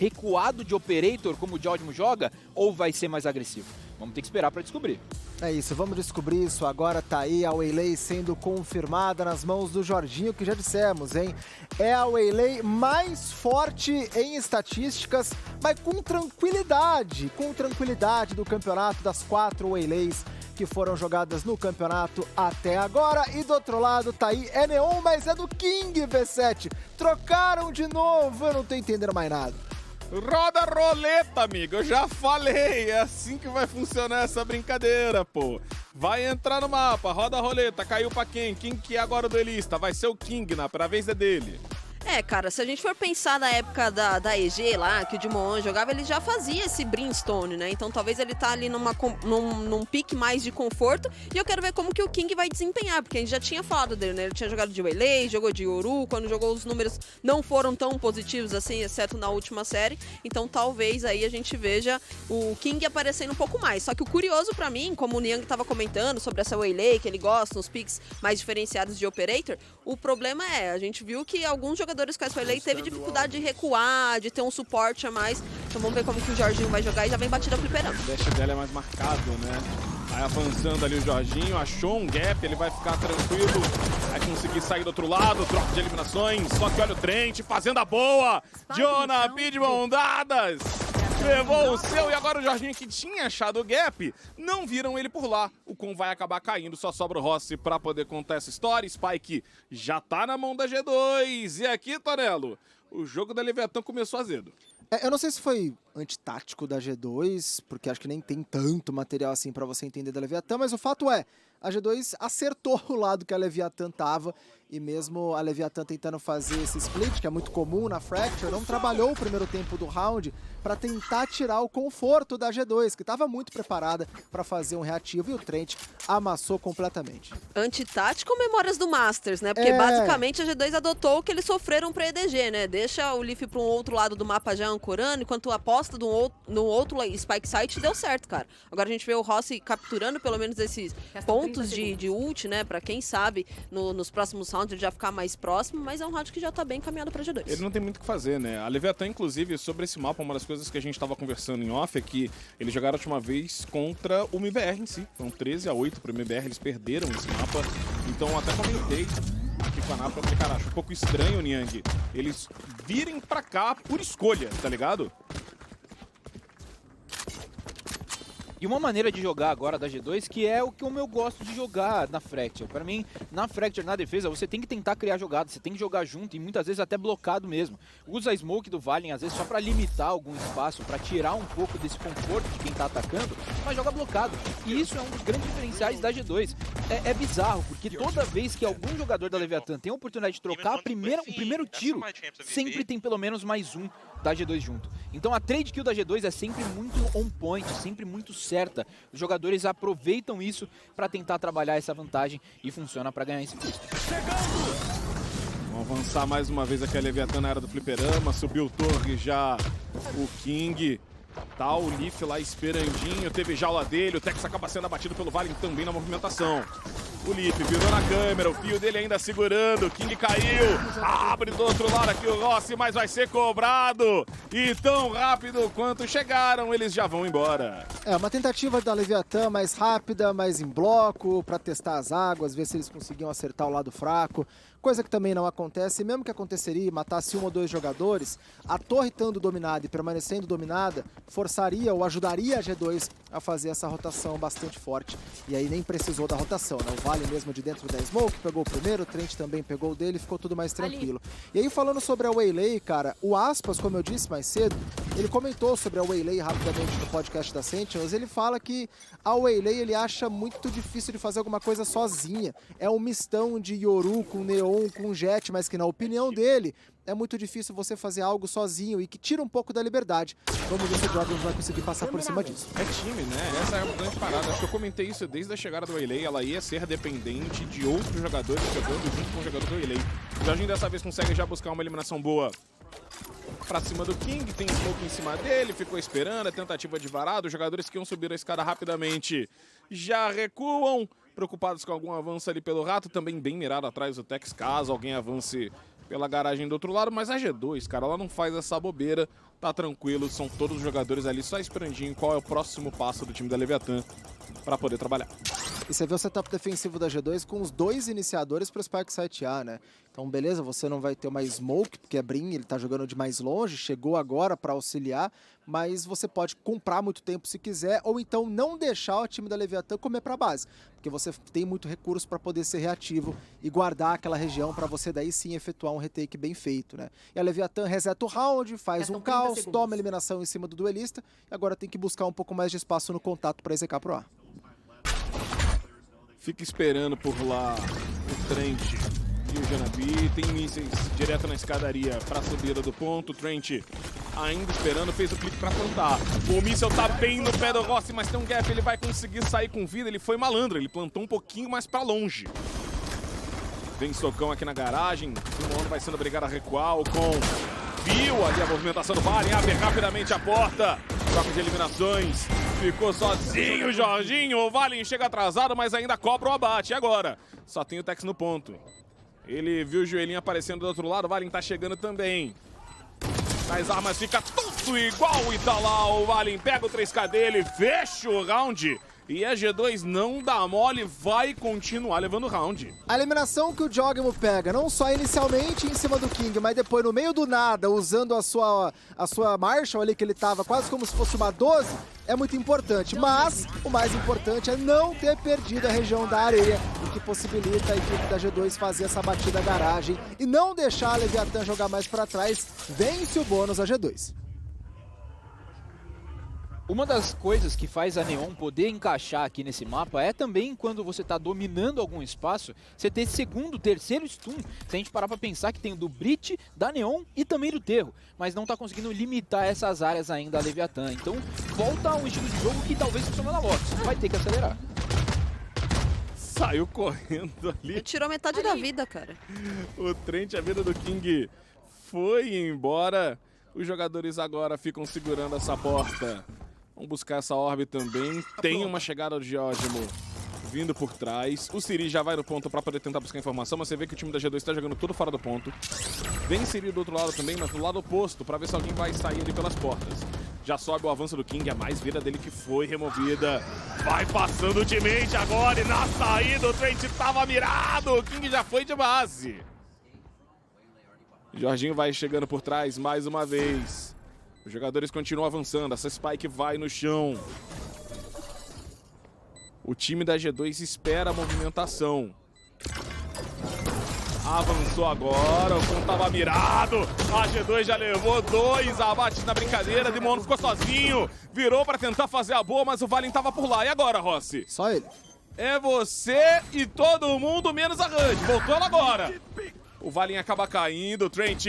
recuado de Operator, como o Jodimo joga, ou vai ser mais agressivo? Vamos ter que esperar para descobrir. É isso, vamos descobrir isso agora. Tá aí a Waylay sendo confirmada nas mãos do Jorginho, que já dissemos, hein? É a Waylay mais forte em estatísticas, mas com tranquilidade do campeonato, das 4 Waylays que foram jogadas no campeonato até agora. E do outro lado tá aí, é Neon, mas é do King V7. Trocaram de novo, eu não tô entendendo mais nada. Roda a roleta, amigo, eu já falei, é assim que vai funcionar essa brincadeira, pô. Vai entrar no mapa, roda a roleta, caiu pra quem? Quem que é agora o duelista? Vai ser o King, a vez é dele. É, cara, se a gente for pensar na época da EG lá, que o Dimon jogava, ele já fazia esse Brimstone, né? Então talvez ele tá ali num pique mais de conforto, e eu quero ver como que o King vai desempenhar, porque a gente já tinha falado dele, né? Ele tinha jogado de Waylay, jogou de Yoru, quando jogou os números não foram tão positivos assim, exceto na última série, então talvez aí a gente veja o King aparecendo um pouco mais. Só que o curioso pra mim, como o Niang tava comentando sobre essa Waylay, que ele gosta, os picks mais diferenciados de Operator, o problema é, a gente viu que alguns jogadores com essa Waylay teve dificuldade de recuar, de ter um suporte a mais. Então vamos ver como que o Jorginho vai jogar, e já vem batida fliperando. O dash dela é mais marcado, né? Aí avançando ali o Jorginho, achou um gap, ele vai ficar tranquilo, vai conseguir sair do outro lado, troca de eliminações, só que olha o Trent, fazendo a boa, Jonah, de mão dadas, levou o seu, e agora o Jorginho, que tinha achado o gap, não viram ele por lá. O Con vai acabar caindo, só sobra o Rossi pra poder contar essa história. Spike já tá na mão da G2, e aqui, Tonelo, o jogo da Leviathan começou azedo. Eu não sei se foi antitático da G2, porque acho que nem tem tanto material assim pra você entender da Leviathan, mas o fato é, a G2 acertou o lado que a Leviathan tava, e mesmo a Leviathan tentando fazer esse split, que é muito comum na Fracture, não trabalhou o primeiro tempo do round pra tentar tirar o conforto da G2, que tava muito preparada pra fazer um reativo, e o Trent amassou completamente. Antitático, memórias do Masters, né? Porque basicamente a G2 adotou o que eles sofreram pra EDG, né? Deixa o Leaf pra um outro lado do mapa já ancorando, enquanto a aposta no outro Spike Site deu certo, cara. Agora a gente vê o Rossi capturando pelo menos esses pontos de ult, né? Pra quem sabe, nos próximos rounds ele já ficar mais próximo, mas é um round que já tá bem encaminhado pra G2. Ele não tem muito o que fazer, né? A Leviathan, inclusive, sobre esse mapa, uma das coisas que a gente tava conversando em off é que eles jogaram a última vez contra o MBR em si. Foram 13-8 pro MBR, eles perderam esse mapa. Então até comentei aqui com a Napa, porque, cara, acho um pouco estranho, Niang, eles virem pra cá por escolha, tá ligado? E uma maneira de jogar agora da G2, que é o que eu gosto de jogar na Fracture. Pra mim, na Fracture, na defesa, você tem que tentar criar jogadas, você tem que jogar junto e muitas vezes até blocado mesmo. Usa a Smoke do Valen, às vezes, só pra limitar algum espaço, pra tirar um pouco desse conforto de quem tá atacando, mas joga blocado. E isso é um dos grandes diferenciais da G2. É bizarro, porque toda vez que algum jogador da Leviathan tem a oportunidade de trocar o primeiro tiro, sempre tem pelo menos mais um da G2 junto. Então a trade kill da G2 é sempre muito on point, sempre muito certa. Os jogadores aproveitam isso para tentar trabalhar essa vantagem e funciona para ganhar esse custo. Vamos avançar mais uma vez aqui a Leviathan na área do fliperama, subiu torre já o King. Tá o Leaf lá esperandinho, teve jaula dele, o Tex acaba sendo abatido pelo Valen também na movimentação. O Leaf virou na câmera, o fio dele ainda segurando, o King caiu, abre do outro lado aqui o Rossi, mas vai ser cobrado. E tão rápido quanto chegaram, eles já vão embora. É uma tentativa da Leviathan mais rápida, mais em bloco, pra testar as águas, ver se eles conseguiam acertar o lado fraco. Coisa que também não acontece, e mesmo que aconteceria e matasse um ou dois jogadores, a torre estando dominada e permanecendo dominada, forçaria ou ajudaria a G2 a fazer essa rotação bastante forte. E aí nem precisou da rotação, né? O Vale mesmo de dentro da Smoke pegou o primeiro, o Trent também pegou o dele, ficou tudo mais tranquilo. E aí falando sobre a Waylay, cara, o Aspas, como eu disse mais cedo, ele comentou sobre a Waylay rapidamente no podcast da Sentinels, ele fala que a Waylay ele acha muito difícil de fazer alguma coisa sozinha. É um mistão de Yoru com Neon, com Jet, mas que na opinião dele é muito difícil você fazer algo sozinho e que tira um pouco da liberdade. Vamos ver se o Jordan vai conseguir passar por cima disso. É time, né? Essa é uma grande parada. Acho que eu comentei isso desde a chegada do Waylay. Ela ia ser dependente de outros jogadores jogando junto com o jogador do Waylay. O Jorginho dessa vez consegue já buscar uma eliminação boa pra cima do King, tem smoke em cima dele, ficou esperando a tentativa de varado. Os jogadores que iam subir a escada rapidamente já recuam, preocupados com algum avanço ali pelo rato, também bem mirado atrás do Tex, caso alguém avance pela garagem do outro lado, mas a G2, cara, ela não faz essa bobeira, tá tranquilo, são todos os jogadores ali só esperandinho qual é o próximo passo do time da Leviathan para poder trabalhar. E você vê o setup defensivo da G2 com os 2 iniciadores para o Spike Site-A, né? Então, beleza, você não vai ter uma Smoke, porque é Brim, ele tá jogando de mais longe, chegou agora para auxiliar, mas você pode comprar muito tempo se quiser, ou então não deixar o time da Leviathan comer para base, porque você tem muito recurso para poder ser reativo e guardar aquela região para você daí sim efetuar um retake bem feito, né? E a Leviathan reseta o round, faz um caos, toma a eliminação em cima do duelista, e agora tem que buscar um pouco mais de espaço no contato para execar pro A. Fica esperando por lá o Trent e o Janabi. Tem mísseis direto na escadaria para a subida do ponto. O Trent ainda esperando, fez o clique para plantar. O míssel tá bem no pé do Rossi, mas tem um gap, ele vai conseguir sair com vida. Ele foi malandro, ele plantou um pouquinho mais para longe. Vem socão aqui na garagem. O Mono vai sendo obrigado a recuar. O Con viu ali a movimentação do Valen, abre rapidamente a porta. Troca de eliminações. Ficou sozinho o Jorginho. O Valen chega atrasado, mas ainda cobra o abate. E agora? Só tem o Tex no ponto. Ele viu o joelhinho aparecendo do outro lado. O Valen tá chegando também. As armas fica tudo igual e tá lá. O Valen pega o 3K dele, fecha o round. E a G2 não dá mole, vai continuar levando o round. A eliminação que o Jogmo pega, não só inicialmente em cima do King, mas depois no meio do nada, usando a sua Marshall ali, que ele tava quase como se fosse uma 12, é muito importante. Mas o mais importante é não ter perdido a região da areia, o que possibilita a equipe da G2 fazer essa batida garagem e não deixar a Leviathan jogar mais para trás. Vence o bônus a G2. Uma das coisas que faz a Neon poder encaixar aqui nesse mapa é também quando você está dominando algum espaço, você ter segundo, terceiro stun. Se a gente parar para pensar que tem o do Brit, da Neon e também do Terro, mas não está conseguindo limitar essas áreas ainda a Leviathan. Então volta a um estilo de jogo que talvez funcione na Vox, vai ter que acelerar. Saiu correndo ali. Ele tirou metade da vida, cara. O Trent, a vida do King foi embora. Os jogadores agora ficam segurando essa porta. Vamos buscar essa orbe também. Tem uma chegada do Geógimo vindo por trás. O Siri já vai no ponto para poder tentar buscar informação, mas você vê que o time da G2 está jogando tudo fora do ponto. Vem Siri do outro lado também, mas do lado oposto, para ver se alguém vai sair ali pelas portas. Já sobe o avanço do King, a mais vida dele que foi removida. Vai passando o ultimate agora e na saída o Trent estava mirado. O King já foi de base. Jorginho vai chegando por trás mais uma vez. Os jogadores continuam avançando, essa Spike vai no chão. O time da G2 espera a movimentação. Avançou agora, o Con tava mirado. A G2 já levou 2 abates na brincadeira. Demono ficou sozinho, virou pra tentar fazer a boa, mas o Valen tava por lá. E agora, Rossi? Só ele. É você e todo mundo menos a Range. Voltou ela agora. O Valen acaba caindo, o Trent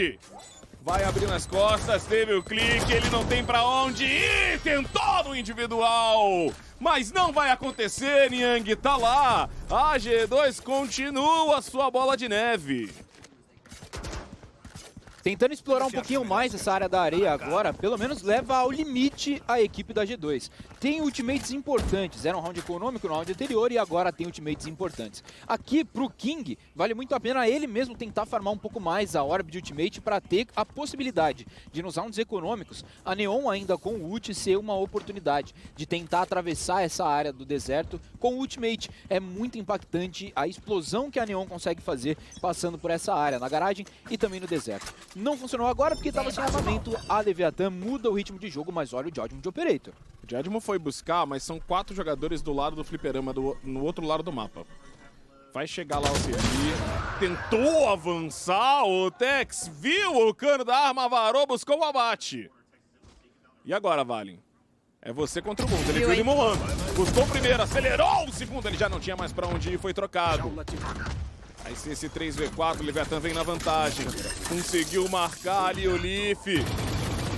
vai abrir nas costas, teve o clique, ele não tem pra onde ir, tentou no individual, mas não vai acontecer, Niang tá lá, a G2 continua sua bola de neve. Tentando explorar um pouquinho mais essa área da areia agora, pelo menos leva ao limite a equipe da G2. Tem ultimates importantes, era um round econômico no round anterior e agora tem ultimates importantes. Aqui pro King, vale muito a pena ele mesmo tentar farmar um pouco mais a orb de ultimate para ter a possibilidade de nos rounds econômicos, a Neon ainda com o ult ser uma oportunidade de tentar atravessar essa área do deserto com o ultimate. É muito impactante a explosão que a Neon consegue fazer passando por essa área, na garagem e também no deserto. Não funcionou agora porque estava sem armamento, a Leviathan muda o ritmo de jogo, mas olha o Judgment de Operator. O Judgment foi buscar, mas são 4 jogadores do lado do fliperama, no outro lado do mapa. Vai chegar lá o Siri, tentou avançar, o Tex viu o cano da arma, varou, buscou o abate. E agora, Valen? É você contra o mundo, ele viu ele molando. Buscou o primeiro, acelerou o segundo, ele já não tinha mais pra onde ir, foi trocado. Aí esse 3v4, o Leviathan vem na vantagem. Conseguiu marcar ali o Leaf.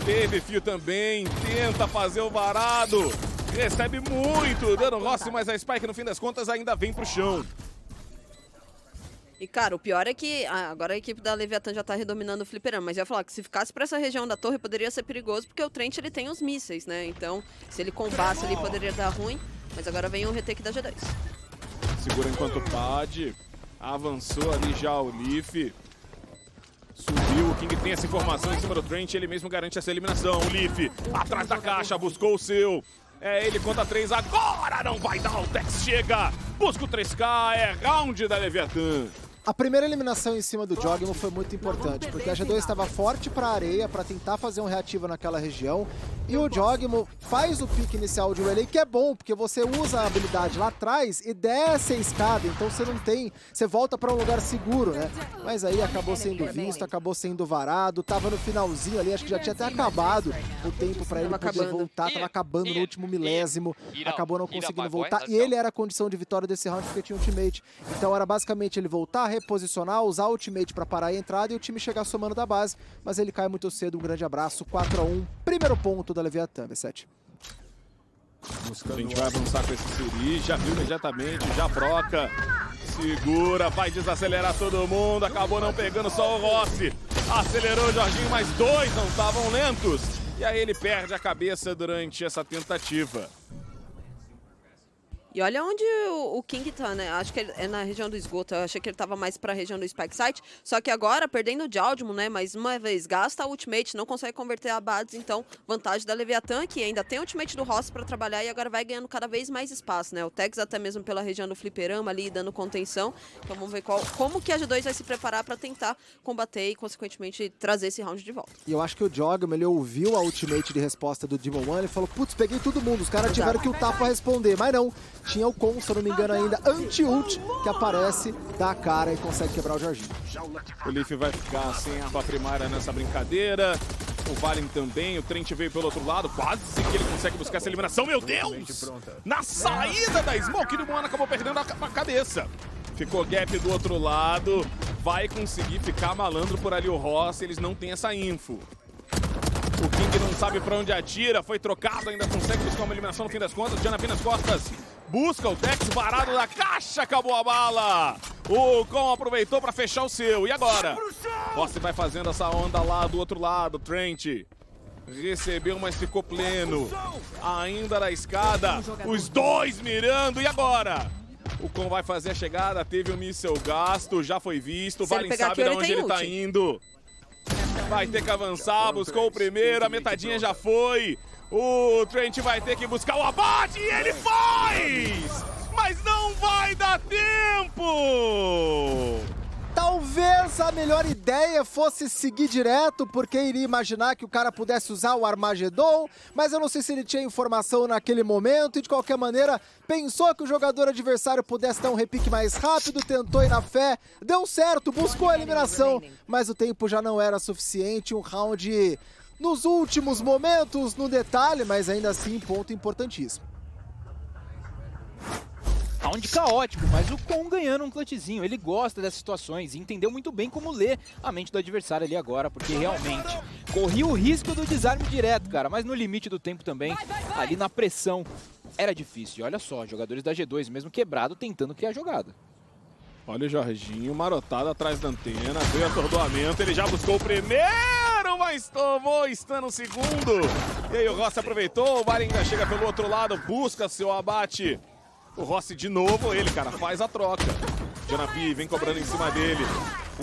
Teve fio também, tenta fazer o varado. Recebe muito dano Rossi, mas a Spike no fim das contas ainda vem pro chão. E cara, o pior é que agora a equipe da Leviathan já tá redominando o fliperama, mas eu ia falar que se ficasse pra essa região da torre poderia ser perigoso, porque o Trent ele tem os mísseis, né? Então, se ele combasse ali poderia dar ruim, mas agora vem o retake da G2. Segura enquanto pode. Avançou ali já o Leaf. Subiu, o King tem essa informação em cima do Trent, ele mesmo garante essa eliminação. O Leaf, atrás da caixa, buscou o seu. É ele contra 3, agora não vai dar, o Tex chega, busca o 3K, é round da Leviathan. A primeira eliminação em cima do Jogmo foi muito importante, porque a G2 estava forte para a areia, para tentar fazer um reativo naquela região, e o Jogmo faz o pique inicial de relay, que é bom, porque você usa a habilidade lá atrás e desce a escada, então você não tem, você volta para um lugar seguro, né? Mas aí acabou sendo visto, acabou sendo varado, tava no finalzinho ali, acho que já tinha até acabado o tempo para ele poder voltar, tava acabando no último milésimo, acabou não conseguindo voltar, e ele era a condição de vitória desse round porque tinha ultimate, então era basicamente ele voltar, reposicionar, usar o ultimate para parar a entrada e o time chegar somando da base, mas ele cai muito cedo. Um grande abraço, 4-1, primeiro ponto da Leviathan, V7. A gente vai avançar com esse Suri, já viu imediatamente, já broca, segura, vai desacelerar todo mundo, acabou não pegando só o Rossi, acelerou o Jorginho, mas dois não estavam lentos, e aí ele perde a cabeça durante essa tentativa. E olha onde o King tá, né? Acho que ele é na região do esgoto. Eu achei que ele tava mais pra região do Spike Site. Só que agora, perdendo o Jaldmo, né? Mais uma vez, gasta a ultimate, não consegue converter a Bads. Então, vantagem da Leviathan, que ainda tem a ultimate do Ross pra trabalhar e agora vai ganhando cada vez mais espaço, né? O Tex até mesmo pela região do fliperama ali, dando contenção. Então vamos ver como que a G2 vai se preparar pra tentar combater e, consequentemente, trazer esse round de volta. E eu acho que o Jogmo, ele ouviu a ultimate de resposta do Demon One e falou, putz, peguei todo mundo, os caras tiveram que ultar pra responder, mas não. Tinha o Con, se eu não me engano ainda, anti-ult, que aparece, dá a cara e consegue quebrar o Jorginho. O Leaf vai ficar sem arma primária nessa brincadeira. O Valen também, o Trent veio pelo outro lado, quase que ele consegue buscar essa eliminação. Meu Deus! Na saída da Smoke, o Moana acabou perdendo a cabeça. Ficou gap do outro lado, vai conseguir ficar malandro por ali o Ross, eles não têm essa info. O King não sabe pra onde atira, foi trocado, ainda consegue buscar uma eliminação no fim das contas. Janapi nas costas, busca o Tex, varado da caixa, acabou a bala. O Con aproveitou pra fechar o seu, e agora? Rossi vai fazendo essa onda lá do outro lado, Trent recebeu, mas ficou pleno. Ainda na escada, os dois mirando, e agora? O Con vai fazer a chegada, teve um míssel gasto, já foi visto, o Valen sabe de onde ele tá indo. Vai ter que avançar, buscou o primeiro, a metadinha já foi. O Trent vai ter que buscar o abate e ele faz! Mas não vai dar tempo! Talvez a melhor ideia fosse seguir direto, porque iria imaginar que o cara pudesse usar o Armagedon, mas eu não sei se ele tinha informação naquele momento e de qualquer maneira pensou que o jogador adversário pudesse dar um repique mais rápido, tentou ir na fé, deu certo, buscou a eliminação, mas o tempo já não era suficiente, um round nos últimos momentos, no detalhe, mas ainda assim ponto importantíssimo. Round caótico, mas o Con ganhando um clutchzinho. Ele gosta dessas situações e entendeu muito bem como ler a mente do adversário ali agora, porque realmente corria o risco do desarme direto, cara, mas no limite do tempo também, ali na pressão, era difícil. E olha só, jogadores da G2, mesmo quebrado, tentando criar jogada. Olha o Jorginho, marotado atrás da antena, veio atordoamento, ele já buscou o primeiro, mas tomou, está no segundo. E aí o Rossi aproveitou, o Valen ainda chega pelo outro lado, busca seu abate. O Rossi de novo, ele, cara, faz a troca. Janapi vem cobrando em cima dele.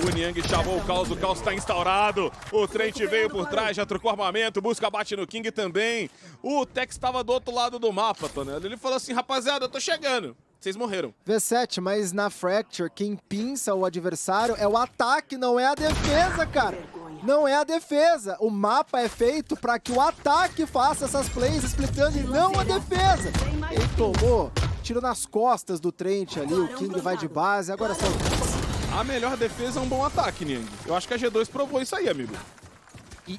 O Niang chamou o caos está instaurado. O Trent veio por trás, já trocou armamento, busca bate no King também. O Tex estava do outro lado do mapa, Tonelo. Ele falou assim, rapaziada, eu tô chegando. Vocês morreram. V7, mas na Fracture, quem pinça o adversário é o ataque, não é a defesa, cara. Não é a defesa. O mapa é feito para que o ataque faça essas plays, explicando, e não a defesa. Ele tomou tiro nas costas do Trent ali, o King vai de base, agora só... A melhor defesa é um bom ataque, Niang. Eu acho que a G2 provou isso aí, amigo. E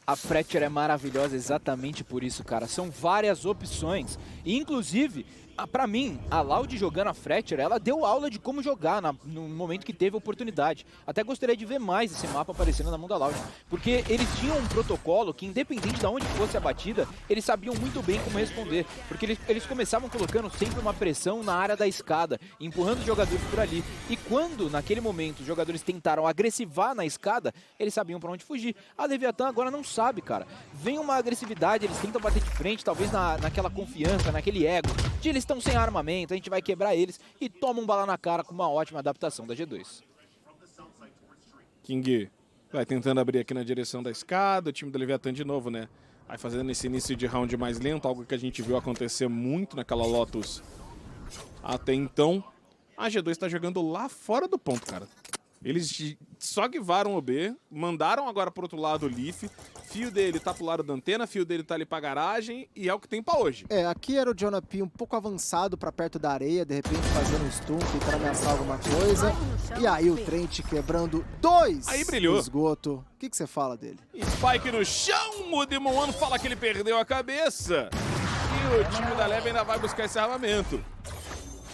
a Fracture é maravilhosa exatamente por isso, cara. São várias opções. E, inclusive, pra mim, a Loud jogando a Fracture, ela deu aula de como jogar no momento que teve a oportunidade. Até gostaria de ver mais esse mapa aparecendo na mão da Loud. Porque eles tinham um protocolo que, independente de onde fosse a batida, eles sabiam muito bem como responder. Porque eles começavam colocando sempre uma pressão na área da escada, empurrando os jogadores por ali. E quando, naquele momento, os jogadores tentaram agressivar na escada, eles sabiam pra onde fugir. A Leviathan agora não sabe, cara. Vem uma agressividade, eles tentam bater de frente, talvez naquela confiança, naquele ego, de eles estão sem armamento, a gente vai quebrar eles, e toma um bala na cara com uma ótima adaptação da G2. King vai tentando abrir aqui na direção da escada, o time do Leviatã de novo, né? Vai fazendo esse início de round mais lento, algo que a gente viu acontecer muito naquela Lotus até então. A G2 tá jogando lá fora do ponto, cara. Eles só guivaram o B, mandaram agora pro outro lado o Leaf. Fio dele tá pro lado da antena, fio dele tá ali pra garagem e é o que tem pra hoje. Aqui era o Jonapy um pouco avançado pra perto da areia, de repente fazendo um stun, tentando ameaçar alguma coisa. E aí o Trent quebrando 2 aí brilhou. no esgoto. O que você fala dele? Spike no chão, o Demon fala que ele perdeu a cabeça. E o time da Leve ainda vai buscar esse armamento.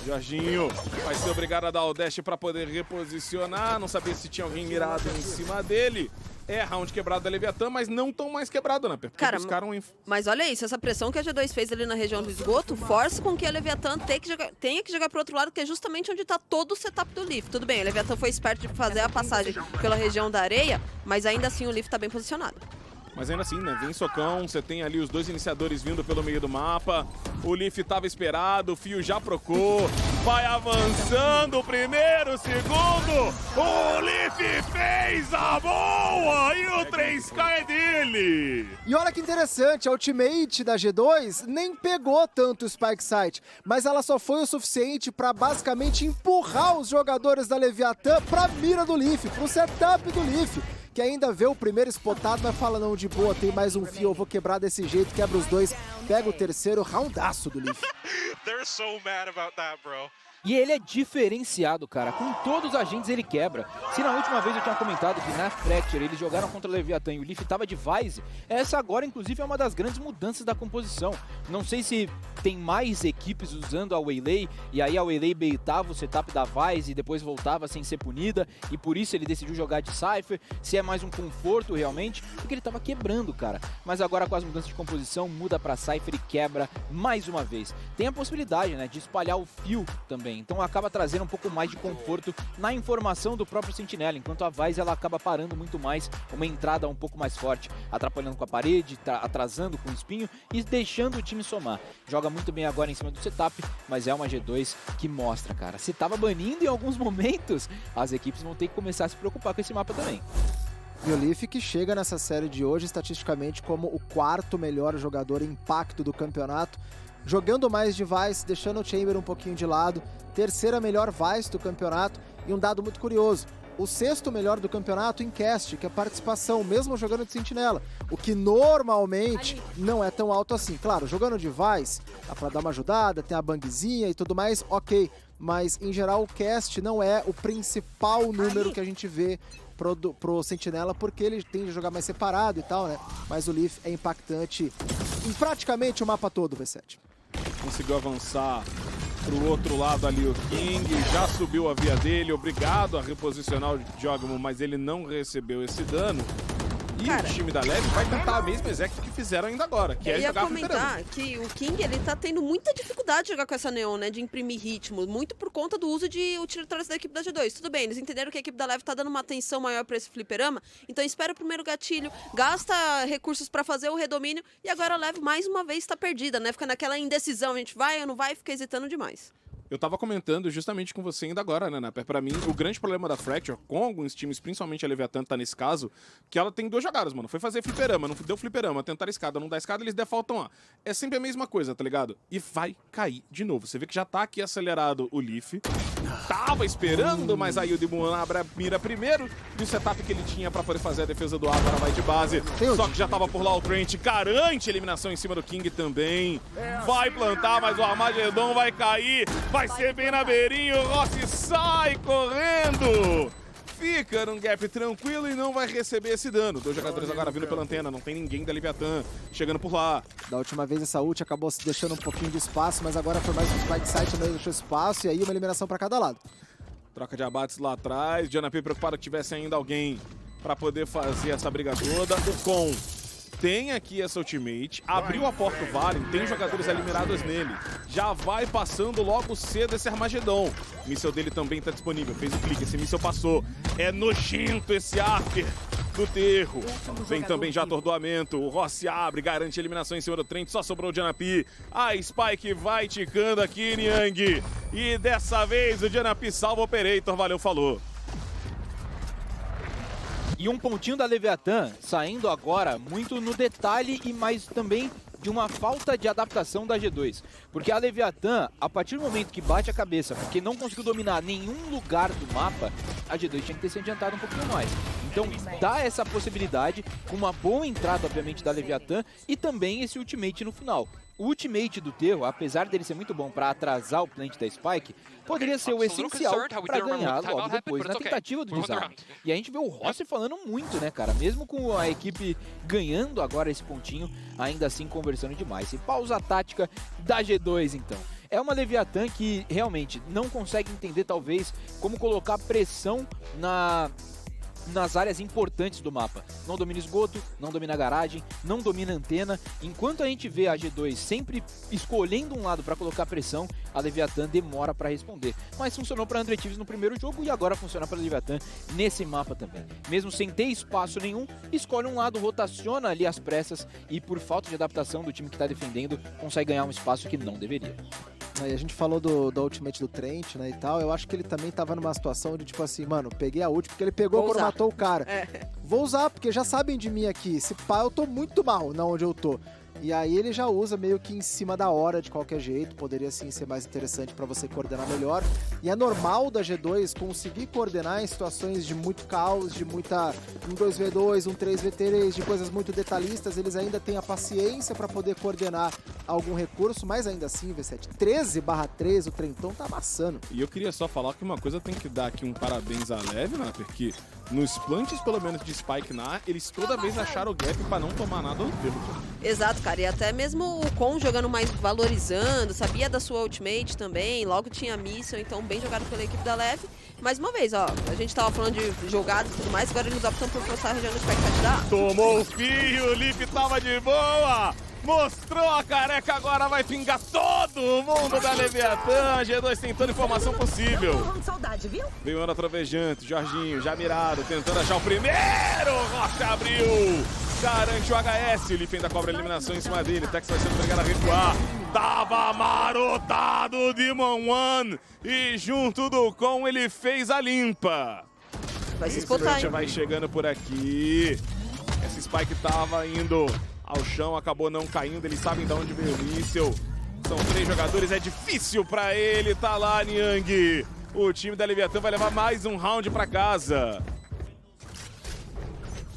Jorginho vai ser obrigado a dar o dash para poder reposicionar. Não sabia se tinha alguém mirado em cima dele. É round quebrado da Leviatã, mas não tão mais quebrado, né? Porque cara, buscaram mas olha isso, essa pressão que a G2 fez ali na região do esgoto força com que a Leviatã tenha que jogar pro outro lado, que é justamente onde tá todo o setup do Leaf. Tudo bem, a Leviatã foi esperto de fazer a passagem pela região da areia, mas ainda assim o Leaf tá bem posicionado. Mas ainda assim, né? Vem socão, você tem ali os dois iniciadores vindo pelo meio do mapa. O Leaf estava esperado, o Fio já procou. Vai avançando o primeiro, o segundo. O Leaf fez a boa e o 3K é dele. E olha que interessante, a ultimate da G2 nem pegou tanto o Spike Site, mas ela só foi o suficiente para basicamente empurrar os jogadores da Leviatã pra mira do Leaf, pro setup do Leaf, que ainda vê o primeiro spotado, mas fala, não, de boa, tem mais um fio, eu vou quebrar desse jeito, quebra os dois, pega o terceiro, roundaço do Leaf. They're so mad about that, bro. E ele é diferenciado, cara. Com todos os agentes ele quebra. Se na última vez eu tinha comentado que na Fracture eles jogaram contra o Leviatã e o Leaf tava de Vice, essa agora, inclusive, é uma das grandes mudanças da composição. Não sei se tem mais equipes usando a Waylay, e aí a Waylay baitava o setup da Vice e depois voltava sem ser punida, e por isso ele decidiu jogar de Cypher, se é mais um conforto realmente, porque ele tava quebrando, cara. Mas agora com as mudanças de composição, muda pra Cypher e quebra mais uma vez. Tem a possibilidade, né, de espalhar o fio também. Então acaba trazendo um pouco mais de conforto na informação do próprio Sentinela, enquanto a Vice ela acaba parando muito mais, uma entrada um pouco mais forte, atrapalhando com a parede, atrasando com o espinho e deixando o time somar. Joga muito bem agora em cima do setup, mas é uma G2 que mostra, cara. Se tava banindo em alguns momentos, as equipes vão ter que começar a se preocupar com esse mapa também. E o Leaf que chega nessa série de hoje estatisticamente como o 4º melhor jogador em impacto do campeonato, jogando mais de Vice, deixando o Chamber um pouquinho de lado, 3ª melhor Vice do campeonato, e um dado muito curioso, o 6º melhor do campeonato em cast, que é a participação, mesmo jogando de Sentinela, o que normalmente não é tão alto assim. Claro, jogando de Vice, dá pra dar uma ajudada, tem a bangzinha e tudo mais, ok, mas em geral o cast não é o principal número que a gente vê pro Sentinela, porque ele tende a jogar mais separado e tal, né? Mas o Leaf é impactante em praticamente o mapa todo, V7. Conseguiu avançar pro outro lado ali o King, já subiu a via dele, obrigado a reposicionar o Jogmo, mas ele não recebeu esse dano. E cara, o time da Leve vai tentar a mesma exec que fizeram ainda agora, que é jogar fliperama. Eu ia comentar que o King, ele tá tendo muita dificuldade de jogar com essa Neon, né, de imprimir ritmo, muito por conta do uso de utilitários da equipe da G2. Tudo bem, eles entenderam que a equipe da Leve tá dando uma atenção maior pra esse fliperama, então espera o primeiro gatilho, gasta recursos pra fazer o redomínio, e agora a Leve mais uma vez tá perdida, né, fica naquela indecisão, a gente vai ou não vai, fica hesitando demais. Eu tava comentando justamente com você ainda agora, né, Naper? Pra mim, o grande problema da Fracture, com alguns times, principalmente a Leviathan tá nesse caso, que ela tem 2 jogadas, mano. Foi fazer fliperama, não deu fliperama, tentar escada, não dá escada, eles defaultam lá. É sempre a mesma coisa, tá ligado? E vai cair de novo. Você vê que já tá aqui acelerado o Leaf. Tava esperando, mas aí o Demon abre a mira primeiro. E o setup que ele tinha pra poder fazer a defesa do agora vai de base. Só que já tava por lá o Trent, garante eliminação em cima do King também. Vai plantar, mas o Armagedon vai cair. Vai ser bem na beirinha, o Rossi sai correndo. Fica num gap tranquilo e não vai receber esse dano. 2 jogadores agora vindo pela antena, não tem ninguém da Leviathan chegando por lá. Da última vez essa ult acabou se deixando um pouquinho de espaço, mas agora foi mais um Spike Site, não deixou espaço, e aí uma eliminação para cada lado. Troca de abates lá atrás, Jonapy preocupado que tivesse ainda alguém para poder fazer essa briga toda. O Con tem aqui essa ultimate, abriu a porta do Valen, tem jogadores eliminados nele. Já vai passando logo cedo esse Armagedon. O míssel dele também está disponível, fez o clique, esse míssel passou. É nojento esse Archer do Terro. Vem também já atordoamento, o Rossi abre, garante a eliminação em cima do Trent, só sobrou o Jonapy. A Spike vai ticando aqui, Niang. E dessa vez o Jonapy salva o Operator, valeu, falou. E um pontinho da Leviathan saindo agora muito no detalhe e mais também de uma falta de adaptação da G2. Porque a Leviathan, a partir do momento que bate a cabeça, porque não conseguiu dominar nenhum lugar do mapa, a G2 tinha que ter se adiantado um pouquinho mais. Então dá essa possibilidade, com uma boa entrada, obviamente, da Leviathan e também esse ultimate no final. O ultimate do Terro, apesar dele ser muito bom para atrasar o plant da Spike, poderia ser o essencial para ganhar logo depois na tentativa do desarme. E a gente vê o Rossi falando muito, né, cara? Mesmo com a equipe ganhando agora esse pontinho, ainda assim conversando demais. E pausa tática da G2, então. É uma Leviathan que realmente não consegue entender, talvez, como colocar pressão nas áreas importantes do mapa. Não domina esgoto, não domina garagem, não domina antena. Enquanto a gente vê a G2 sempre escolhendo um lado para colocar pressão, a Leviathan demora para responder. Mas funcionou para André Thieves no primeiro jogo e agora funciona para a Leviathan nesse mapa também. Mesmo sem ter espaço nenhum, escolhe um lado, rotaciona ali as pressas e por falta de adaptação do time que está defendendo, consegue ganhar um espaço que não deveria. Aí a gente falou da ultimate do Trent, né, e tal. Eu acho que ele também tava numa situação de tipo assim, mano, peguei a ult porque ele pegou quando matou o cara. Vou usar, porque já sabem de mim aqui. Se pá, eu tô muito mal na onde eu tô. E aí ele já usa meio que em cima da hora, de qualquer jeito. Poderia sim ser mais interessante pra você coordenar melhor. E é normal da G2 conseguir coordenar em situações de muito caos, de muita um 2v2, um 3v3, de coisas muito detalhistas. Eles ainda têm a paciência pra poder coordenar algum recurso, mas ainda assim, V7, 13/3, o Trentão tá amassando. E eu queria só falar que uma coisa tem que dar aqui um parabéns à Leve, né? Porque nos plantes, pelo menos de Spike na, eles toda vez acharam o gap pra não tomar nada no pelo. Exato, cara. E até mesmo o Con jogando mais valorizando, sabia da sua ultimate também, logo tinha missile, então bem jogado pela equipe da Leve. Mais uma vez, ó, a gente tava falando de jogadas e tudo mais, agora eles optam por forçar a região do Spike da. Tomou o fio, o Leaf tava de boa! Mostrou a careca, agora vai pingar todo mundo da Leviathan. G2 tentando informação possível. Veio Ana Trovejante, Jorginho já mirado, tentando achar o primeiro. Rocha abriu, garante o HS. O Leaf ainda cobra a eliminação em cima dele. Tex vai sendo obrigado a recuar. Tava marotado o Demon One. E junto do Con ele fez a limpa. Vai se espotar, hein? Vai chegando por aqui. Essa Spike tava indo ao chão, acabou não caindo, eles sabem de onde veio o míssil. São 3 jogadores, é difícil pra ele, tá lá Niang. O time da Leviathan vai levar mais um round pra casa.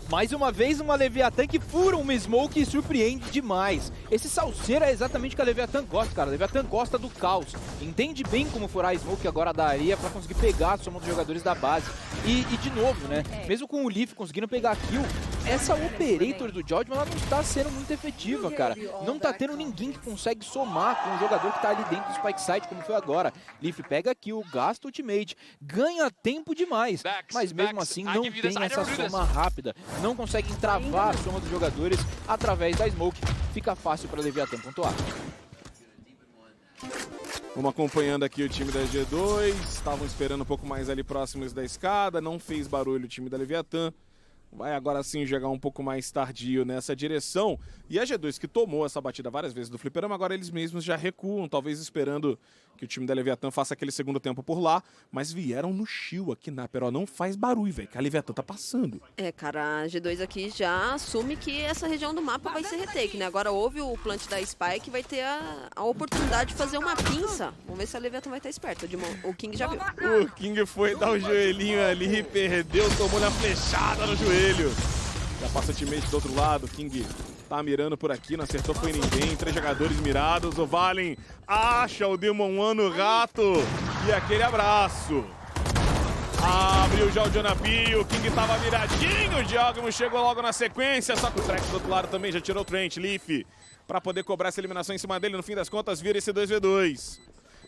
Mais uma vez, uma Leviathan que fura uma smoke e surpreende demais. Esse salseiro é exatamente o que a Leviathan gosta, cara. A Leviathan gosta do caos. Entende bem como furar a smoke agora da areia pra conseguir pegar a soma dos jogadores da base. E de novo, né? Mesmo com o Leaf conseguindo pegar a kill, essa Operator do Judgment, ela não tá sendo muito efetiva, cara. Não tá tendo ninguém que consegue somar com o jogador que tá ali dentro do Spike Site, como foi agora. Leaf pega a kill, gasta ultimate, ganha tempo demais. Mas mesmo assim não tem essa soma rápida. Não conseguem travar a soma dos jogadores através da smoke. Fica fácil para Leviathan pontuar. Vamos acompanhando aqui o time da G2. Estavam esperando um pouco mais ali próximos da escada. Não fez barulho o time da Leviathan. Vai agora sim jogar um pouco mais tardio nessa direção. E a G2 que tomou essa batida várias vezes do fliperama, agora eles mesmos já recuam, talvez esperando que o time da Leviathan faça aquele segundo tempo por lá. Mas vieram no chill aqui na Peró. Não faz barulho, velho, que a Leviathan tá passando. É, cara, a G2 aqui já assume que essa região do mapa vai ser retake, né? Agora houve o plant da Spike, vai ter a oportunidade de fazer uma pinça. Vamos ver se a Leviathan vai estar esperta. O King já viu. O King foi dar o joelhinho ali, perdeu, tomou na flechada no joelho. Já passa o teammate do outro lado, o King tá mirando por aqui, não acertou foi ninguém, 3 jogadores mirados, o Valen acha o Demon One no rato e aquele abraço. Abriu já o Jonapi, o King tava miradinho, o Diogmo chegou logo na sequência, só que o Trex do outro lado também já tirou o Trent, Leaf, pra poder cobrar essa eliminação em cima dele, no fim das contas vira esse 2v2.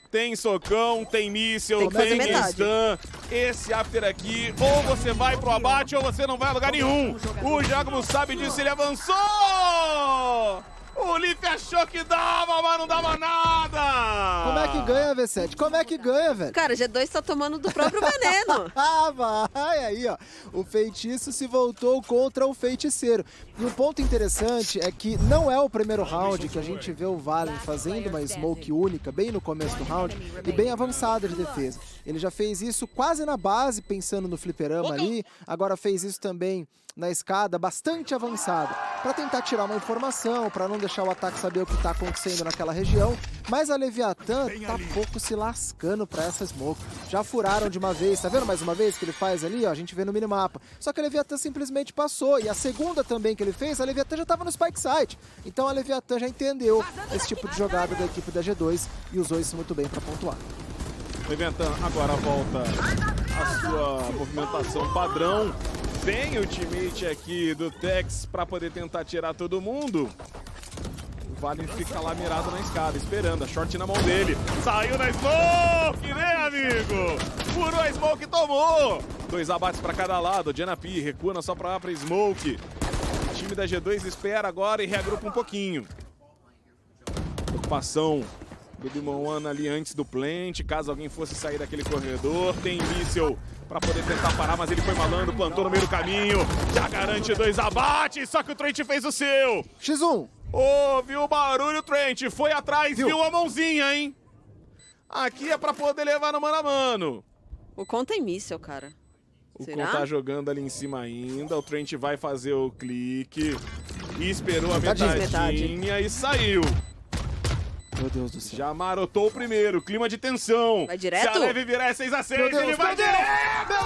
Tem socão, tem míssil, tem stun. Esse after aqui, ou você vai pro abate ou você não vai a lugar nenhum. O Diogmo sabe disso, ele avançou! O O Leaf achou que dava, mas não dava nada! Como é que ganha, V7? Como é que ganha, velho? Cara, G2 tá tomando do próprio veneno. Ah, vai aí, ó. O feitiço se voltou contra o feiticeiro. E um ponto interessante é que não é o primeiro round que a gente vê o Valen fazendo uma smoke única, bem no começo do round, e bem avançada de defesa. Ele já fez isso quase na base, pensando no fliperama ali, agora fez isso também na escada, bastante avançada, para tentar tirar uma informação, para não deixar o ataque saber o que tá acontecendo naquela região, mas a Leviathan tá pouco se lascando para essa smoke. Já furaram de uma vez, tá vendo mais uma vez que ele faz ali, ó, a gente vê no minimapa. Só que a Leviathan simplesmente passou, e a segunda também que ele fez, a Leviathan já tava no spike site. Então a Leviathan já entendeu esse tipo de jogada da equipe da G2 e usou isso muito bem para pontuar. Leviathan agora volta a sua movimentação padrão. Vem o teammate aqui do Tex para poder tentar tirar todo mundo. O Valen fica lá mirado na escada, esperando. A short na mão dele. Saiu na smoke, né, amigo? Furou a smoke e tomou. 2 abates para cada lado. Janapi recua na sua própria smoke. O time da G2 espera agora e reagrupa um pouquinho. Preocupação do Demon One ali antes do plant, caso alguém fosse sair daquele corredor. Tem míssil para poder tentar parar, mas ele foi malandro, plantou no meio do caminho. Já garante 2 abates, só que o Trent fez o seu. X1. Ouviu o barulho, Trent. Foi atrás, viu a mãozinha, hein? Aqui é para poder levar no mano a mano. O Con tem míssel, cara. O Será? Con tá jogando ali em cima ainda. O Trent vai fazer o clique. E esperou a metadinha e saiu. Meu Deus do céu. Já marotou o primeiro, clima de tensão. Vai direto? Se a Leve virar é 6-6, Meu Deus, ele vai meu Deus! direto! Meu